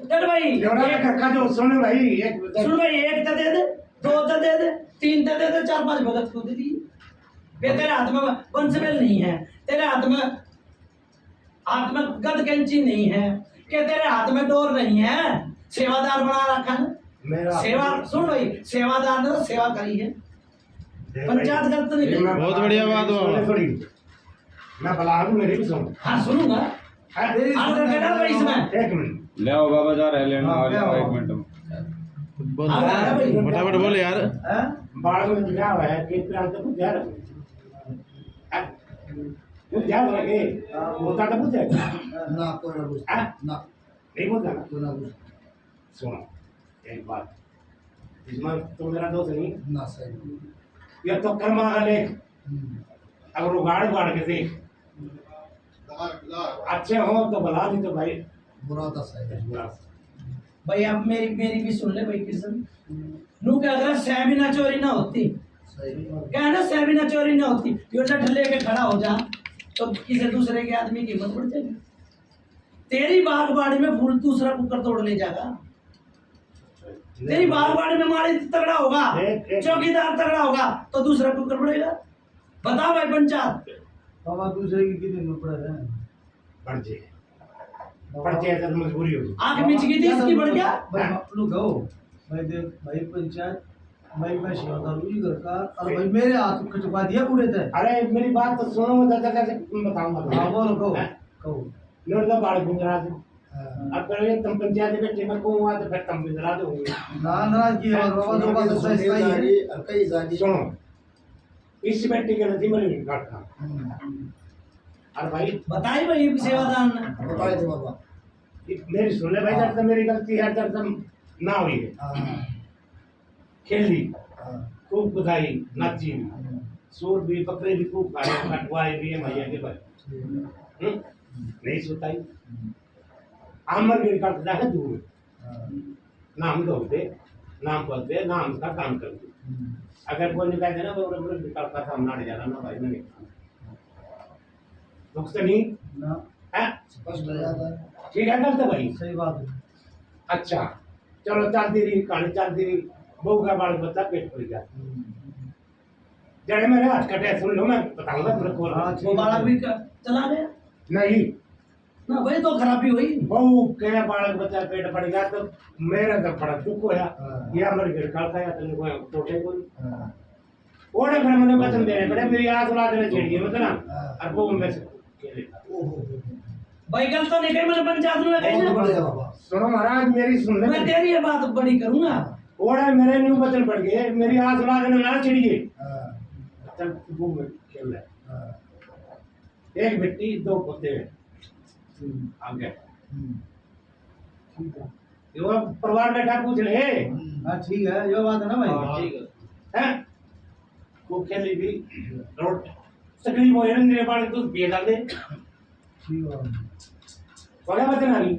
चल भाई जोड़ा एक- का जो सुन भाई एक सुन भाई एक तो दे दे 2 तो दे दे 3 तो दे दे 4 5 भगत को दे दी तेरे हाथ में पंचमेल नहीं है तेरे हाथ में गद कैंची नहीं है कि तेरे हाथ में डोर नहीं है सेवादार बना रखा है मेरा सेवा सुन भाई सेवादार ने तो सेवा करी है पंचायत गलत नहीं की। बहुत बढ़िया बात बाबा। थोड़ी मैं बला दूं मेरी भी सुन हाँ सुनूंगा हाँ, आर्डर करना भाई इसमें एक मिनट ले आओ बाबा जा रहे लेना हाँ, आ जाओ क्या 1 हुआ? मिनट में बोल हाँ, भाई। फटाफट बोल यार। हैं बाढ़ में क्या हुआ है कि प्रांत को ध्यान रखो तू ध्यान रखे होता तो पूछे ना कोई ना कुछ हाँ? ना नहीं बोलता ना कोई ना कुछ सुनो एक बात इसमें तो मेरा दोस्त नहीं ना सही ये तो कर्मा का लेख अगर उगाड़ उगाड़ के देख अच्छे हो तो बला दी तो भाई बुरा था सही बुरा भाई अब मेरी भी सुन ले भाई कृष्ण नू क्या अगर सैबिना चोरी ना होती सही क्या ना सैबिना चोरी ना होती यो डट लेके खड़ा हो जा तो किसी दूसरे के आदमी की हिम्मत बढ़ जाएगी तेरी बागवाड़ी में फूल दूसरा कुकर तोड़ ले जाएगा तेरी बागवाड़ी में माली तगड़ा होगा चौकीदार तगड़ा होगा तो दूसरा कुकर बढ़ेगा बताओ भाई पंचायत बाबा दूसरे की कितने में पड़े हैं पढ़ते हैं तो मजबूरी होगी आंख मिच गई थी इसकी बढ़ गया भाई लोग गो भाई देख भाई पंचायत भाई मैं सेवादार हूँ घर का और भाई मेरे हाथ कटवा दिया पूरे थे अरे मेरी बात तो सुनो मैं दादा कैसे बताऊंगा हाँ बोलो कहो हैं? कहो नोट का बाढ़ गुंजरा दे हाँ। अब करो ये तुम पंचायत में टेबल को हुआ तो फिर तुम गुंजरा दो ना नाराज की है बाबा जो बात सही है सुनो इस बेटी के नदी में नहीं काटता अरे भाई बताई भाई सेवादार ने बताए थे बाबा मेरी सुन ले भाई जब तक मेरी गलती है जब तक ना हुई है हाँ खेली हाँ खूब बुधाई नाची सूर भी बकरे भी खूब खाए कटवाए भी है भैया के भाई नहीं सुताई आमर गिर काटता है दूर नाम दोगे नाम बोलते नाम का काम करते अगर कोई निकाल देना तो बड़े निकाल का काम ना जाना ना भाई मैंने दुख से नहीं ना है स्पष्ट हो जाता है ठीक है करते भाई सही बात है अच्छा चलो चलती रही कहानी चलती रही बहू का बाल बच्चा पेट पड़ गया जड़े मेरे हाथ कटे सुन लो मैं बताऊंगा तुमने खोल हाँ, वो बालक भी चला गया नहीं ना भाई तो खराबी हुई बहू के बालक बच्चा पेट पड़ गया तो मेरा तो बड़ा दुख होया हाँ। ये मर गिर काल या तो कोई टोटे कोई हाँ ओड़े फिर मैंने वचन देने पड़े मेरी आस उड़ा देने चाहिए मतलब हाँ। और वो में से खेलेगा भाई गलत तो नहीं कही मैंने पंचायत में कही बहुत ना बढ़िया बाबा सुनो महाराज मेरी सुन मैं ले तेरी ये बात बड़ी करूंगा ओड़े मेरे न्यू बचन पड़ गए मेरी आस उड़ा देने ना चिड़िए हाँ चल वो में खेल रहा है हाँ एक बेटी 2 पोते आगे ठीक है वो परिवार बैठा पूछ ले हाँ ठीक है ये बात है ना भाई हैं वो खेली भी रोड तकलीफ हो रही मेरे बाल तो बिया डाल दे ठीक है वगैरह बता नहीं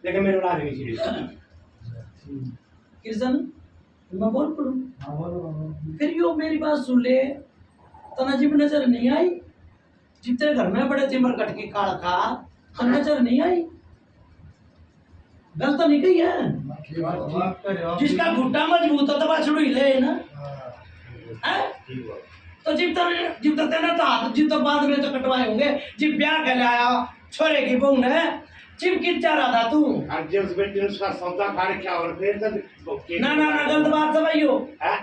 लेकिन मेरे उड़ा देनी चाहिए कृष्ण मैं बोल पड़ू हाँ बोलो बाबा फिर यो मेरी बात सुन ले तनाजीब नजर नहीं आई जितने घर में बड़े तिमर कट के काल का तो नजर नहीं आई गलत तो नहीं कही है जिसका घुट्टा मजबूत हो तो बाछड़ू हिले ना हैं? तो जिब तक तेना तो हाथ जिब तक बाद में तो कटवाए होंगे जिब ब्याह के लाया छोरे की बहू ने जिब कितना रहा था तू आज जब उस बेटी ने उसका सौदा कार्य क्या और फिर तो ना ना ना गलत बात सब आई हो हैं? हाँ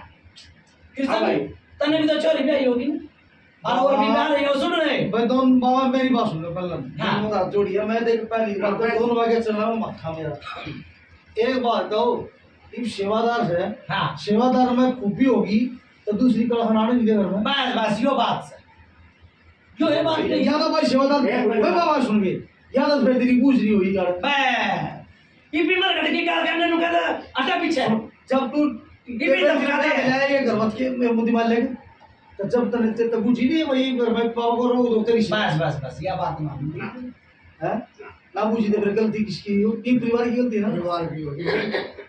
कृष्ण भाई। तने भी तो छोरी ब्याही होगी ना और भी गा रही हो सुन रहे भाई दोनों बाबा मेरी बात सुन लो पहले हाँ। दोनों हाथ जोड़िए मैं देख पहली बार तो दोनों भागे चल रहा हूँ माथा मेरा एक बात कहो इब सेवादार से हाँ सेवादार में खूबी होगी तो दूसरी कल हनाने नहीं दे घर में बस बस यो बात से यो ये बात नहीं याद भाई सेवादार मैं बाबा सुन गए याद फिर तेरी पूछ रही हुई यार बे ये बीमार घट के कार करने नु कहता अटा पीछे जब तू ये भी धमका दे जाएगा घर मत के मुद्दी मार लेगा तो जब तक तो पूछ ही नहीं वही घर में पाव को रोक दो तेरी बस यह बात मान है ना पूछी तो फिर गलती किसकी हो तीन परिवार की गलती है ना परिवार की होगी।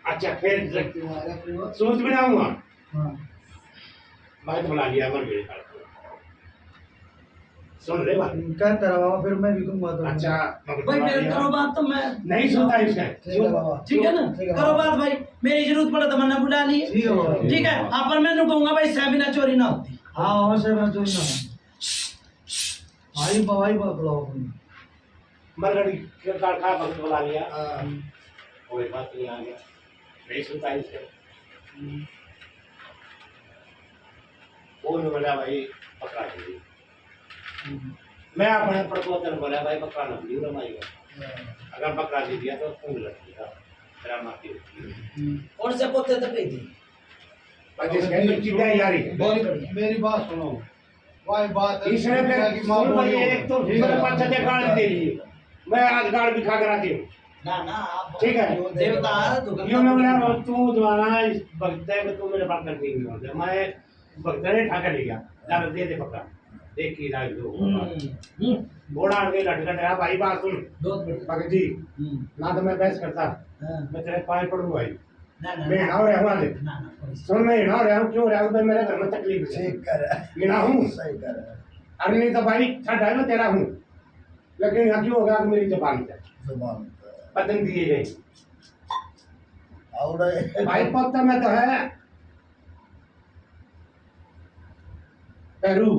अच्छा फिर सोच में आऊंगा हाँ भाई तो बुला लिया मर गए सुन ले बात कहता रहा बाबा फिर मैं भी दूंगा तो अच्छा भाई मेरे करो बात तो मैं नहीं सुनता इसका ठीक है बाबा ठीक है ना करो बात भाई मेरी जरूरत पड़े तो मैंने बुला ली ठीक है बाबा ठीक है आप पर मैं कहूंगा भाई साबिना चोरी ना होती हाँ बाबा से मैं जो ना भाई बाबा ही बात बुलाओ मरगड़ी के खा वक्त बुला लिया कोई बात नहीं आ गया नहीं सुनता इसका वो ने बोला भाई पकड़ा दीजिए मैं अपने प्रपोजल बोला भाई पकड़ा ना दियो रमाएगा अगर पकड़ा दे दिया तो उंगल लगेगा तेरा माफी और से पोते तक गई थी पर जिसके अंदर चिड़ा यारी बहुत बढ़िया मेरी बात सुनो भाई बात इसने फिर सुन भाई एक तो मेरे पास छते गाड़ दे दी मैं आज गाड़ भी खा कर आती हूँ ना आप ठीक है देवता तो यूं मैं बोला तू द्वारा इस भक्त में तू मेरे पास कर नहीं होता मैं भक्त ने ठाकर ले गया ज्यादा दे पकड़ा देख की राज दो घोड़ा आगे लटका रहा भाई बात सुन भगत जी ना तो मैं बहस करता मैं तेरे पाए पड़ू भाई मैं ना हो रहा हूँ सुन मैं ना हो रहा हूँ क्यों रहा हूँ मेरे घर में तकलीफ ठीक कर मैं ना हूँ सही कर अरे नहीं तो भाई छठ है मैं तेरा हूँ लेकिन यहाँ क्यों होगा मेरी जबान पे बदन दिए गए भाई पत्ता में तो है पेरू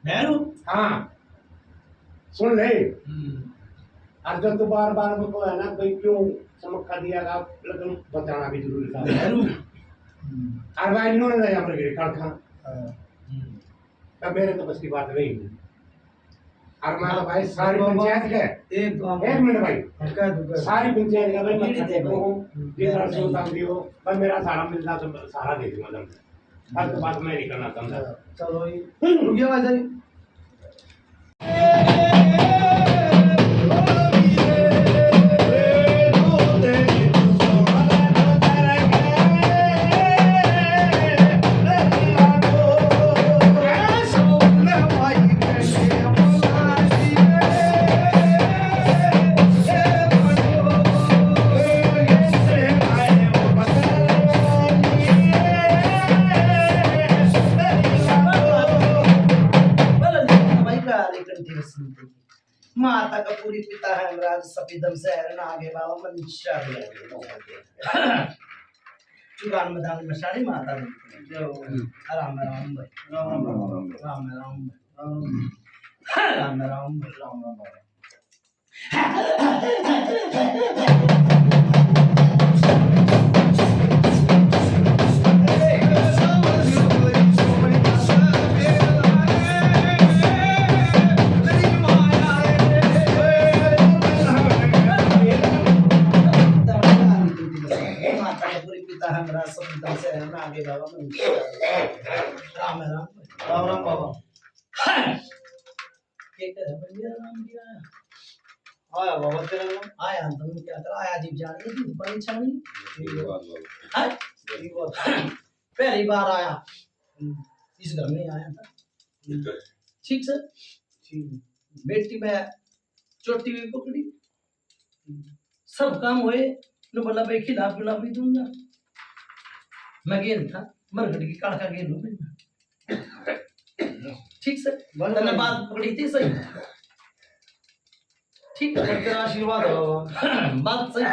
नेहरू हाँ सुन ले आज जब तो बार बार को है ना भाई क्यों चमक खा दिया आप लेकिन बताना भी जरूरी था नेहरू और भाई इन्होंने नहीं हमारे गिरे खा तब मेरे तो बस की बात नहीं हुई और मैं तो भाई सारी पंचायत के एक मिनट भाई सारी पंचायत का भाई मैं देखो जितना सुनता दियो भाई मेरा सारा मिलता तो सारा दे दूंगा तुम हर तो बात मैं नहीं करना चाहता चलो रुकिए भाई साहब माता का पूरी पिता है राज सपिदम से है आगे बाबा मनुष्य चुरान में दान में सारी माता जो राम राम भाई राम राम राम राम राम राम राम राम हमरा सब दम से रहना आगे बाबा में राम राम राम राम बाबा के कर भैया राम दिया आया बाबा तेरा नाम आया तुम क्या कर आया जीव जाने की बड़ी छानी ठीक है हां ठीक बात पहली बार आया इस घर में आया था ठीक सर ठीक बेटी में चोटी भी पकड़ी सब काम हुए न बोला भाई खिला पिला भी दूंगा मैं गेल था मरघट की काढ़ का गेल हूँ ठीक सर तने बात पकड़ी थी सही ठीक है तेरा आशीर्वाद है बाबा बात सही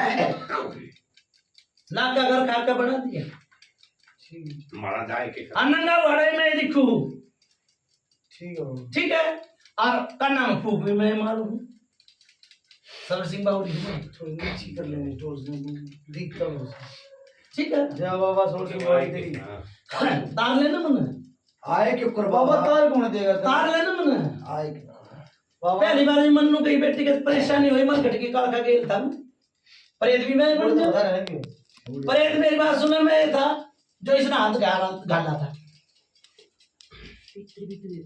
लाख का घर खा के बना दिया ठीक तुम्हारा जाए के अनंगा वाड़े में दिखू ठीक है बाबा ठीक है और का नाम फूक भी मैं मालूम हूँ सर सिंह बाबू थोड़ी नीची कर लेने टोस दिखता है ठीक है जय बाबा सोच के बात तेरी तार लेना मन आए क्यों कर बाबा तार कौन देगा तार लेना मन आए क्यों बाबा पहली बार मन नु कई बेटी के परेशानी हुई मन घट के काल खा गेल था प्रेत भी मैं बन जा प्रेत मेरी बात सुने में था जो इसने हाथ गाला था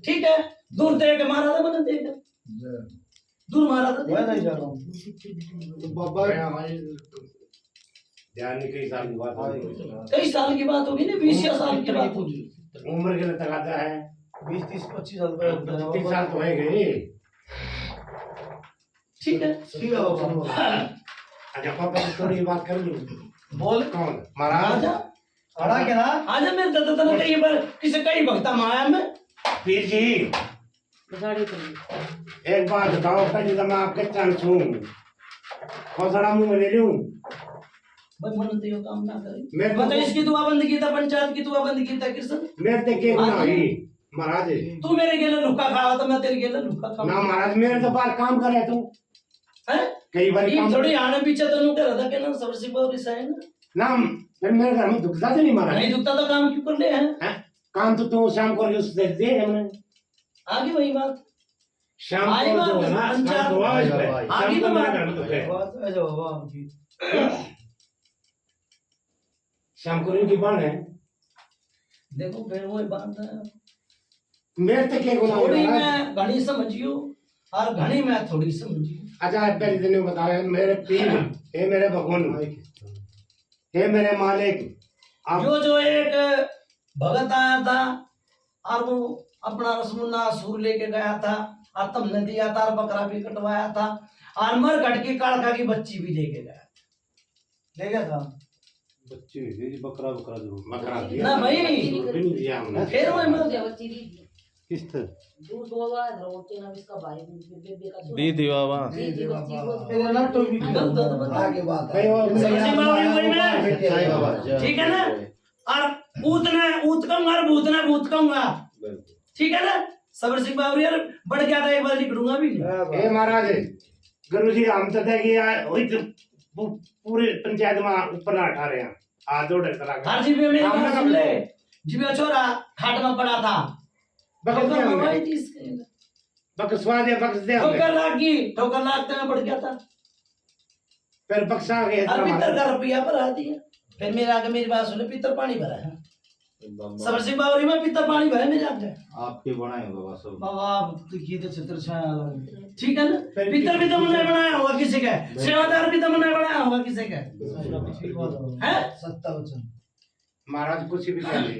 ठीक है दूर देख मारा था मैंने देख दूर मारा था मैं नहीं जा रहा हूँ बाबा ध्यान नहीं, कई साल की बात होगी, कई साल की बात होगी ना 20 साल की बात होगी उम्र के लिए तकाता है 20 30 25 साल का 30 साल तो है गए। ठीक है ठीक है बाबा अच्छा पापा की थोड़ी बात कर लूं। बोल कौन महाराज? आजा खड़ा के ना आजा मेरे दादा तना कई बार किसे कई भक्ता माया में पीर जी गाड़ी कर एक बात बताओ, पहले तो मैं आपके चरण छूं, खोसड़ा मुंह में ले लूं? भाई मन तो ये काम ना करे मैं तो- मतलब इसकी दुआ बंद की था पंचायत की दुआ बंद की था कृष्ण मेरे ते के गुनाह हुई महाराज? तू मेरे गेले लुक्का खावा तो मैं तेरे गेले लुक्का ना खावा महाराज, मेरे तो बार काम करे तू हैं कई बार ये काम थोड़ी आने पीछे तो नु कर रहा ना सबसे बड़ी है ना ना फिर मेरे घर में दुखता तो नहीं महाराज? नहीं दुखता तो काम क्यों कर ले हैं हैं? काम तो तू शाम को दे दे हमने आगे वही बात शाम आई को बात जो है ना पंचायत- शाम को आज पे आगे शाम को तो मेरे बात- घर में दुख है, बात है जो बाबा की शाम को इनकी बन है, देखो फिर वही बात है मेरे ते के गुनाह थोड़ी हुई महाराज? मैं घनी समझियो और घनी मैं थोड़ी समझियो अच्छा पहले दिन बताया मेरे पीर, हे मेरे भगवान, हे मेरे मालिक, आप जो एक भगत आया था और वो अपना रसमुन्ना सूर लेके गया था और तुमने दिया था और बकरा भी कटवाया था और मर घट की काड़का की बच्ची भी लेके गया ले गया था बच्चे बकरा बकरा जरूर बकरा दिया ना भाई भी नहीं दिया हमने। फिर वही मर बच्ची दी किस्त दूध होगा रोटी ना इसका भाई बेबे का दी दी बाबा दी बच्ची को मेरे ना तो भी गलत तो बता। आगे बात भाई वो समझी बावरी वही में ठीक है ना और ऊतना ऊत कहूंगा और भूतना भूत कहूंगा ठीक है ना सबर सिंह बावरी यार बढ़ गया था एक बार निकलूंगा भी नहीं हे महाराज, गुरु जी हम तो देखे वही तो पूरे पंचायत में ऊपर ना उठा रहे हैं, हाथ जोड़ करा हर जी में मेरी हमने बात कब सुन ले जीवे छोरा खाट में पड़ा था बकस ठोकर दिया हमने, लगवाई थी इसके बकस स्वाद है, बकस दिया हमने, ठोकर लागी ठोकर लागते में बढ़ गया था फिर बक्सा गए और पितर का रुपया भरा दिया फिर मेरे आगे मेरी बात सुने पितर पानी भरा है सबर सिंह बावरी में पितर पानी भरा मेरे आगे आपके बनाए हो बाबा सब बाबा आप देखिए तो छत्र छाया अलग ठीक है ना पितर भी तो मैंने बनाया होगा किसी का सेवादार भी तो मैंने बनाया होगा किसी का है सत्ता वचन महाराज कुछ भी कह ले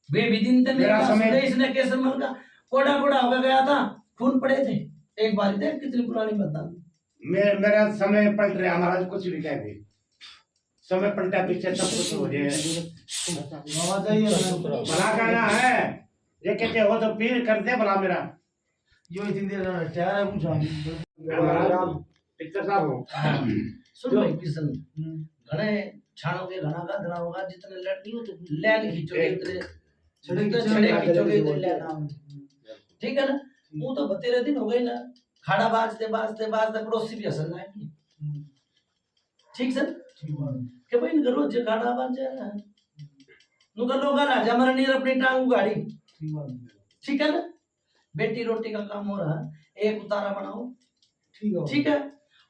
बेबी दिन थे मेरे मेरा पास समय- सुने इसने केसर मर का कोड़ा कोड़ा होकर गया था खून पड़े थे एक बार थे कितनी पुरानी बता मेरा समय पलट रहा महाराज, कुछ भी कह दे, समय पलटा पीछे सब कुछ हो जाए, बाबा जाइए भला कहना है, ये कहते हो तो पीर कर दे भला मेरा यो इतनी देर ना ठहरा है पूछा महाराज पिक्चर साहब हो सुन भाई किशन घने छाणों के घना का घना होगा जितने लैन खींचोगे उतने छड़े खींचोगे उतने लैन आएंगे ठीक है ना वो तो बतेरे दिन हो गए ना खाड़ा बाजते बाजते बाजते पड़ोसी भी हसन आएंगे ठीक सर कि भाई इनका रोज खाड़ा बाज जाए नुका लोग ना जा मर नहीं अपनी टांग गाड़ी ठीक है ना बेटी रोटी का काम हो रहा है एक उतारा बनाओ ठीक है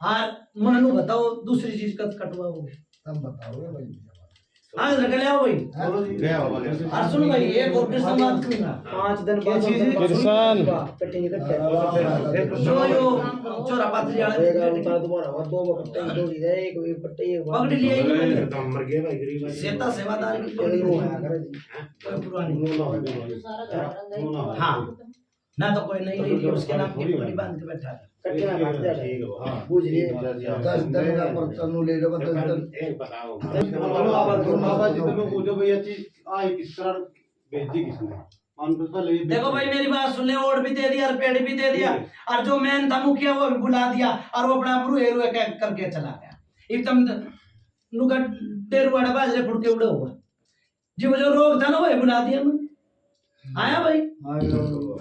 और मनु बताओ दूसरी चीज का कटवाओ तब बताओ भाई आज रख ले आओ भाई बोलो जी गया बाबा ले और सुन भाई एक और कृष्ण बात सुनना 5 दिन बाद किरसान जो यो छोरा पात्री वाला पकड़ लिया ही नहीं। एकदम मर गए भाई गरीब भाई। सेता सेवादार की पकड़ी कोई पुरानी हाँ ना तो कोई नहीं लेगी उसके नाम की पकड़ी बांध के बैठा है बुझ लिए 10 दिन का परचम ले लो 10 दिन एक बताओ बाबा जी तुम्हें पूछो भैया चीज आई किस तरह भेजी किसने मान तो ले देखो भाई मेरी बात सुन ले ओढ़ भी दे दिया और पेड़ भी दे दिया और जो मैन था मुखिया वो भी बुला दिया और वो अपना ब्रू हेरू करके चला गया एकदम नुका डेरू वाला बाजरे फुट के उड़े हुआ जी वो जो रोग था ना वो बुला दिया मैंने आया भाई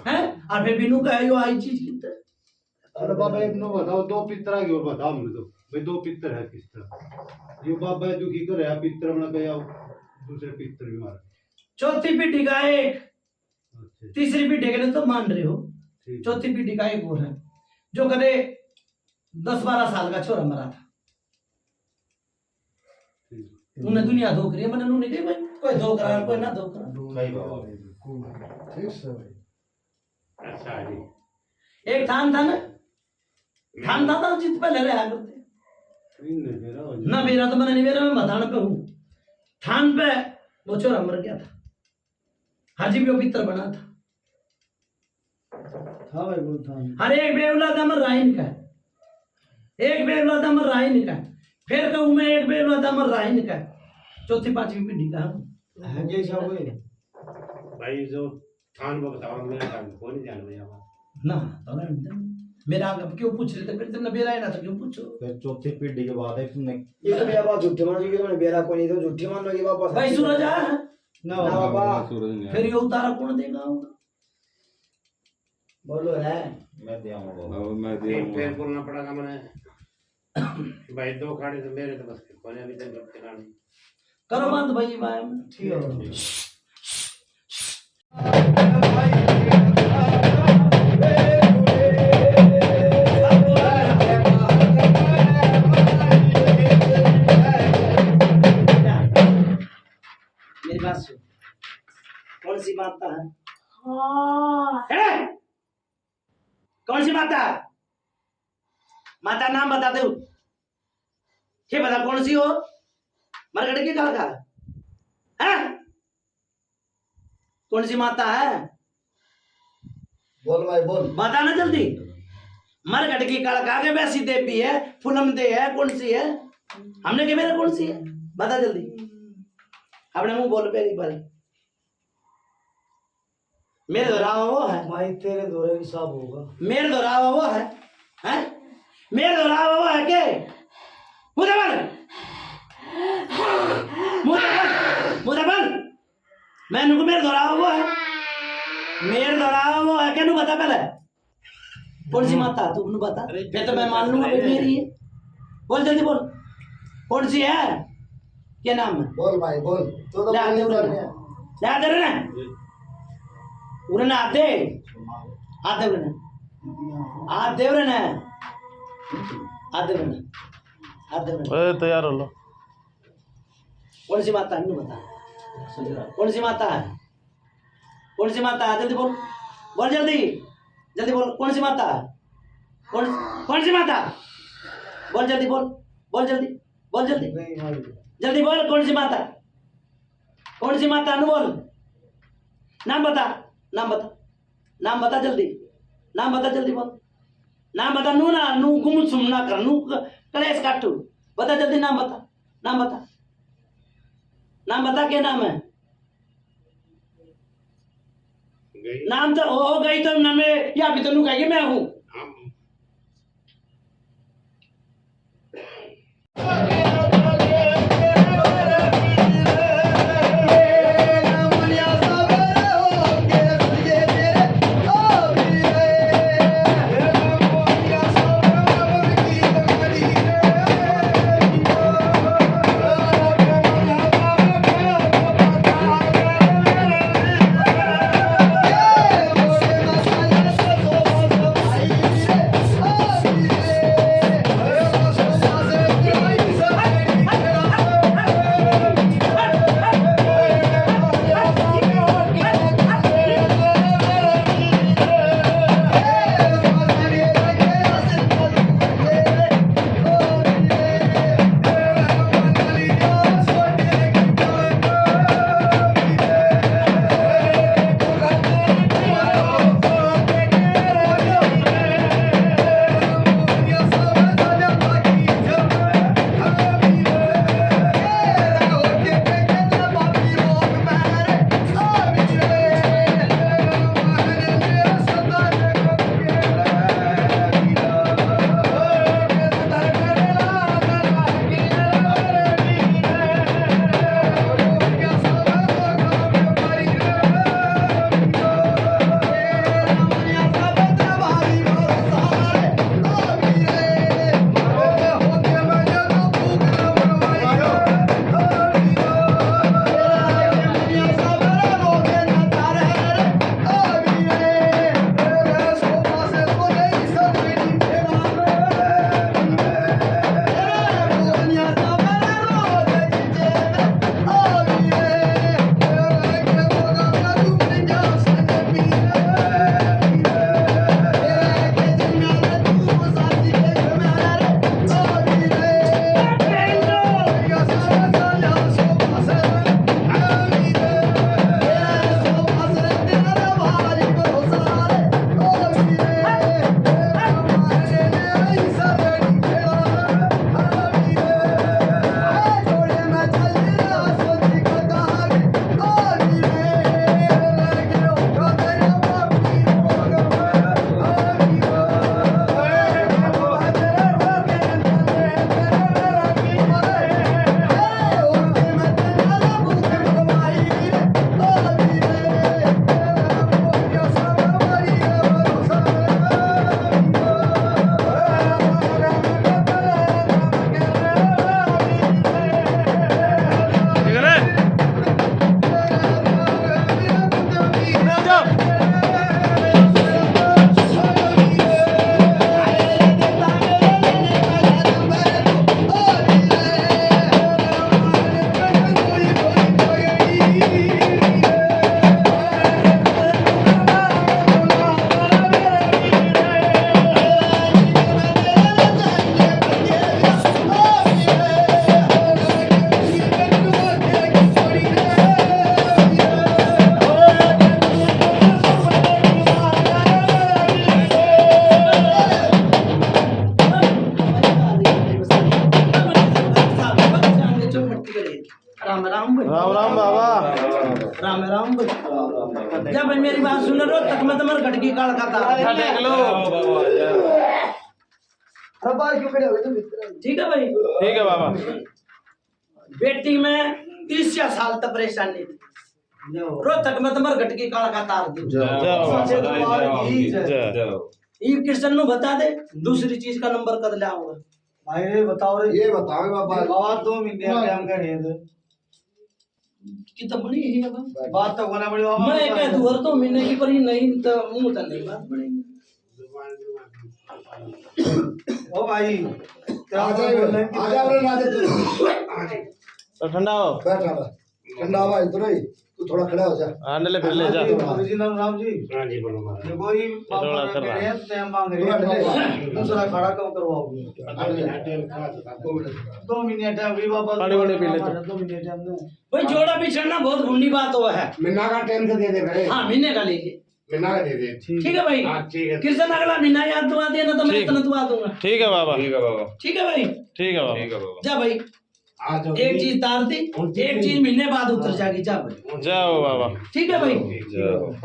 हैं और फिर बिनू का यो आई चीज कितना अरे बाबा एक नो बताओ दो पितरा की और बताओ हमने तो भाई दो पितर है किस तरह ये बाबा जो की करे पितर बना गया दूसरे पितर भी मार चौथी पीढ़ी का एक अच्छा तीसरी पीढ़ी के लिए तो मान रहे हो, ठीक चौथी पीढ़ी का एक और है जो कदे 10-12 साल का छोरा मरा था, ठीक उन्हें दुनिया धोख रही है, मैंने उन्हें कही भाई कोई धोख रहा है कोई ना धोख रहा। सही बात। ठीक सर अच्छा जी एक थान था ना, थान था जित पहले रहा करते नहीं मेरा हो ना, मेरा तो मैंने नहीं, मेरा मैं मधान पे हूँ, थान पे वो छोरा मर गया था, हाजी भी वो पितर बना था। हाँ भाई बोल था हर एक बेवलाद अमर राइन का, एक बेवलाद अमर राइन का, फिर कहूँ मैं एक बेवलाद अमर राइन का, चौथी पांचवी पीढ़ी का हूँ। है जैसा हुए भाई जो थान को बताओ मेरा काम को नहीं जान भैया ना तो नहीं, मेरा आगे क्यों पूछ रहे थे, फिर तुमने बेरा ही ना तो क्यों पूछो। फिर चौथी पीढ़ी के बाद है तुमने ये तो भैया बात झूठी मान लो कि तुमने बेरा को नहीं तो झूठी मान लो कि वापस भाई सूरज आ ना बाबा फिर ये उतारा कौन देगा होगा। बोलो है मैं दे आऊंगा। अब मैं दे एक पैर बोलना पड़ेगा मैंने भाई दो खाड़े तो मेरे तो बस कोने अभी तक घर चलाने करो बंद भाई भाई ठीक है मेरी बात सुन, कौन सी माता है? कौन सी माता? माता नाम बता दो, क्या बता कौन सी हो? मरकट की कल का है? कौन सी माता है? बोल भाई बोल बता ना जल्दी। मरकट की कल का के वैसी देवी है, फुलम दे है, कौन सी है? हमने के मेरा कौन सी है? बता जल्दी, अपने मुंह बोल पे एक बार। मेरे दोहरावा वो है, भाई तेरे दौरे की साफ होगा मेरे दोहरावा वो है, हैं? मेरे दोहरावा वो है के मुदबल मुदबल मैं नुको मेरे दोहरावा वो है, मेरे दोहरावा वो है के नु बता पहले कौन सी माता तू नु बता, फिर तो मैं मान लूंगा भाई मेरी है। बोल जल्दी बोल, कौन सी है? क्या नाम है? बोल भाई बोल तो ले आते बोल उन्हें, ले आते रहे उन्हें आते आते रहे आते रहे आते रहे आते रहे। तैयार हो लो। कौन सी माता है बता, कौन सी माता है? कौन सी माता है? जल्दी बोल, बोल जल्दी जल्दी बोल, कौन सी माता है? कौन सी माता? बोल जल्दी बोल, बोल जल्दी बोल जल्दी नहीं भाई जल्दी बोल, कौन सी माता? कौन सी माता? नु बोल, नाम बता, नाम बता, नाम बता जल्दी, नाम बता जल्दी बोल, नाम बता। नू ना नू गुम सुम ना कर, नू कलेश काटू, बता जल्दी नाम बता, नाम बता, नाम बता, क्या नाम है? नाम तो हो गई तो ना मैं या भी तो नू कहेगी मैं हूँ। की काल का तार देख लो। अब बाहर क्यों खड़े हो गए तुम इतना? ठीक है भाई। ठीक है बाबा। बेटी में 30 साल तक परेशानी थी, रोहतक में तुम्हारे घट की काल का तार दी। सच्चे दरबार की जय। ये कृष्ण नु बता दे दूसरी चीज का नंबर कद लिया होगा। भाई रे बताओ रे, ये बताओ बाबा बाबा 2 महीने का टाइम का रेद कितना बड़ी है बाबा, बात तो होना बड़ी बाबा। मैं कह दूं और तो महीने की परी नहीं तो मुंह तो नहीं बात बड़ी। ओ भाई आ जा रे राजे तो ठंडा हो, बैठा रहा ठंडा भाई तो नहीं तू थोड़ा खड़ा हो जा। आंडले फिर ले जा। जी राम जी हाँ जी बोलो महाराज। ये कोई बाबा कह रहे हैं टाइम मांग रहे हैं, दूसरा खड़ा कब करवाओगे? 2 महीने टाइम भी बाबा, पानी वानी पी ले तो। 2 महीने टाइम दो भाई जोड़ा बिछड़ना बहुत घुंडी बात हुआ है। महीना का टाइम से दे दे भाई, हाँ महीने का लेके महीना का दे दे। ठीक है भाई। हाँ ठीक है। कृष्ण अगला महीना याद दुआ देना तो मैं ठीक। इतना दुआ दूंगा। ठीक है बाबा। ठीक है भाई। ठीक है बाबा। जा भाई, आ जाओ। एक चीज तार दी, एक चीज महीने बाद उतर जाएगी। जा भाई, जाओ बाबा। ठीक है भाई।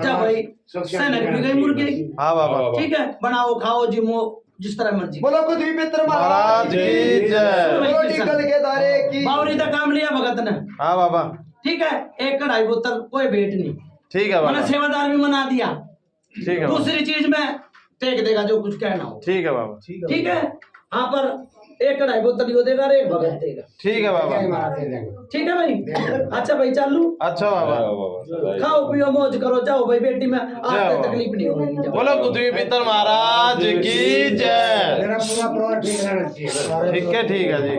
जा भाई, सैनक भी गई मुर्गे। हाँ बाबा। ठीक है, बनाओ खाओ जिमो जिस तरह मर्जी। बोलो कुछ भी पितर महाराज की जय। बोलो टिकल के दारे की बावरी तक काम लिया भगत ने। हाँ बाबा। ठीक है, एक कढ़ाई बोतल कोई भेंट नहीं। ठीक है मैंने बाबा। सेवादार भी मना दिया। ठीक है बाबा। दूसरी चीज में टेक देगा जो कुछ कहना हो। ठीक है बाबा। ठीक है, हाँ पर एक कढ़ाई बोतल यो देगा और एक भगत देगा। ठीक है बाबा। महाराज दे देंगे। ठीक है भाई। अच्छा भाई चालू, अच्छा बाबा। खाओ पियो मौज करो, जाओ भाई बेटी में आज जाओ। तक तकलीफ नहीं होगी। जाओ। बोलो पृथ्वी पितर महाराज की जय। मेरा पूरा प्लॉट ठीक रहना चाहिए। ठीक है जी।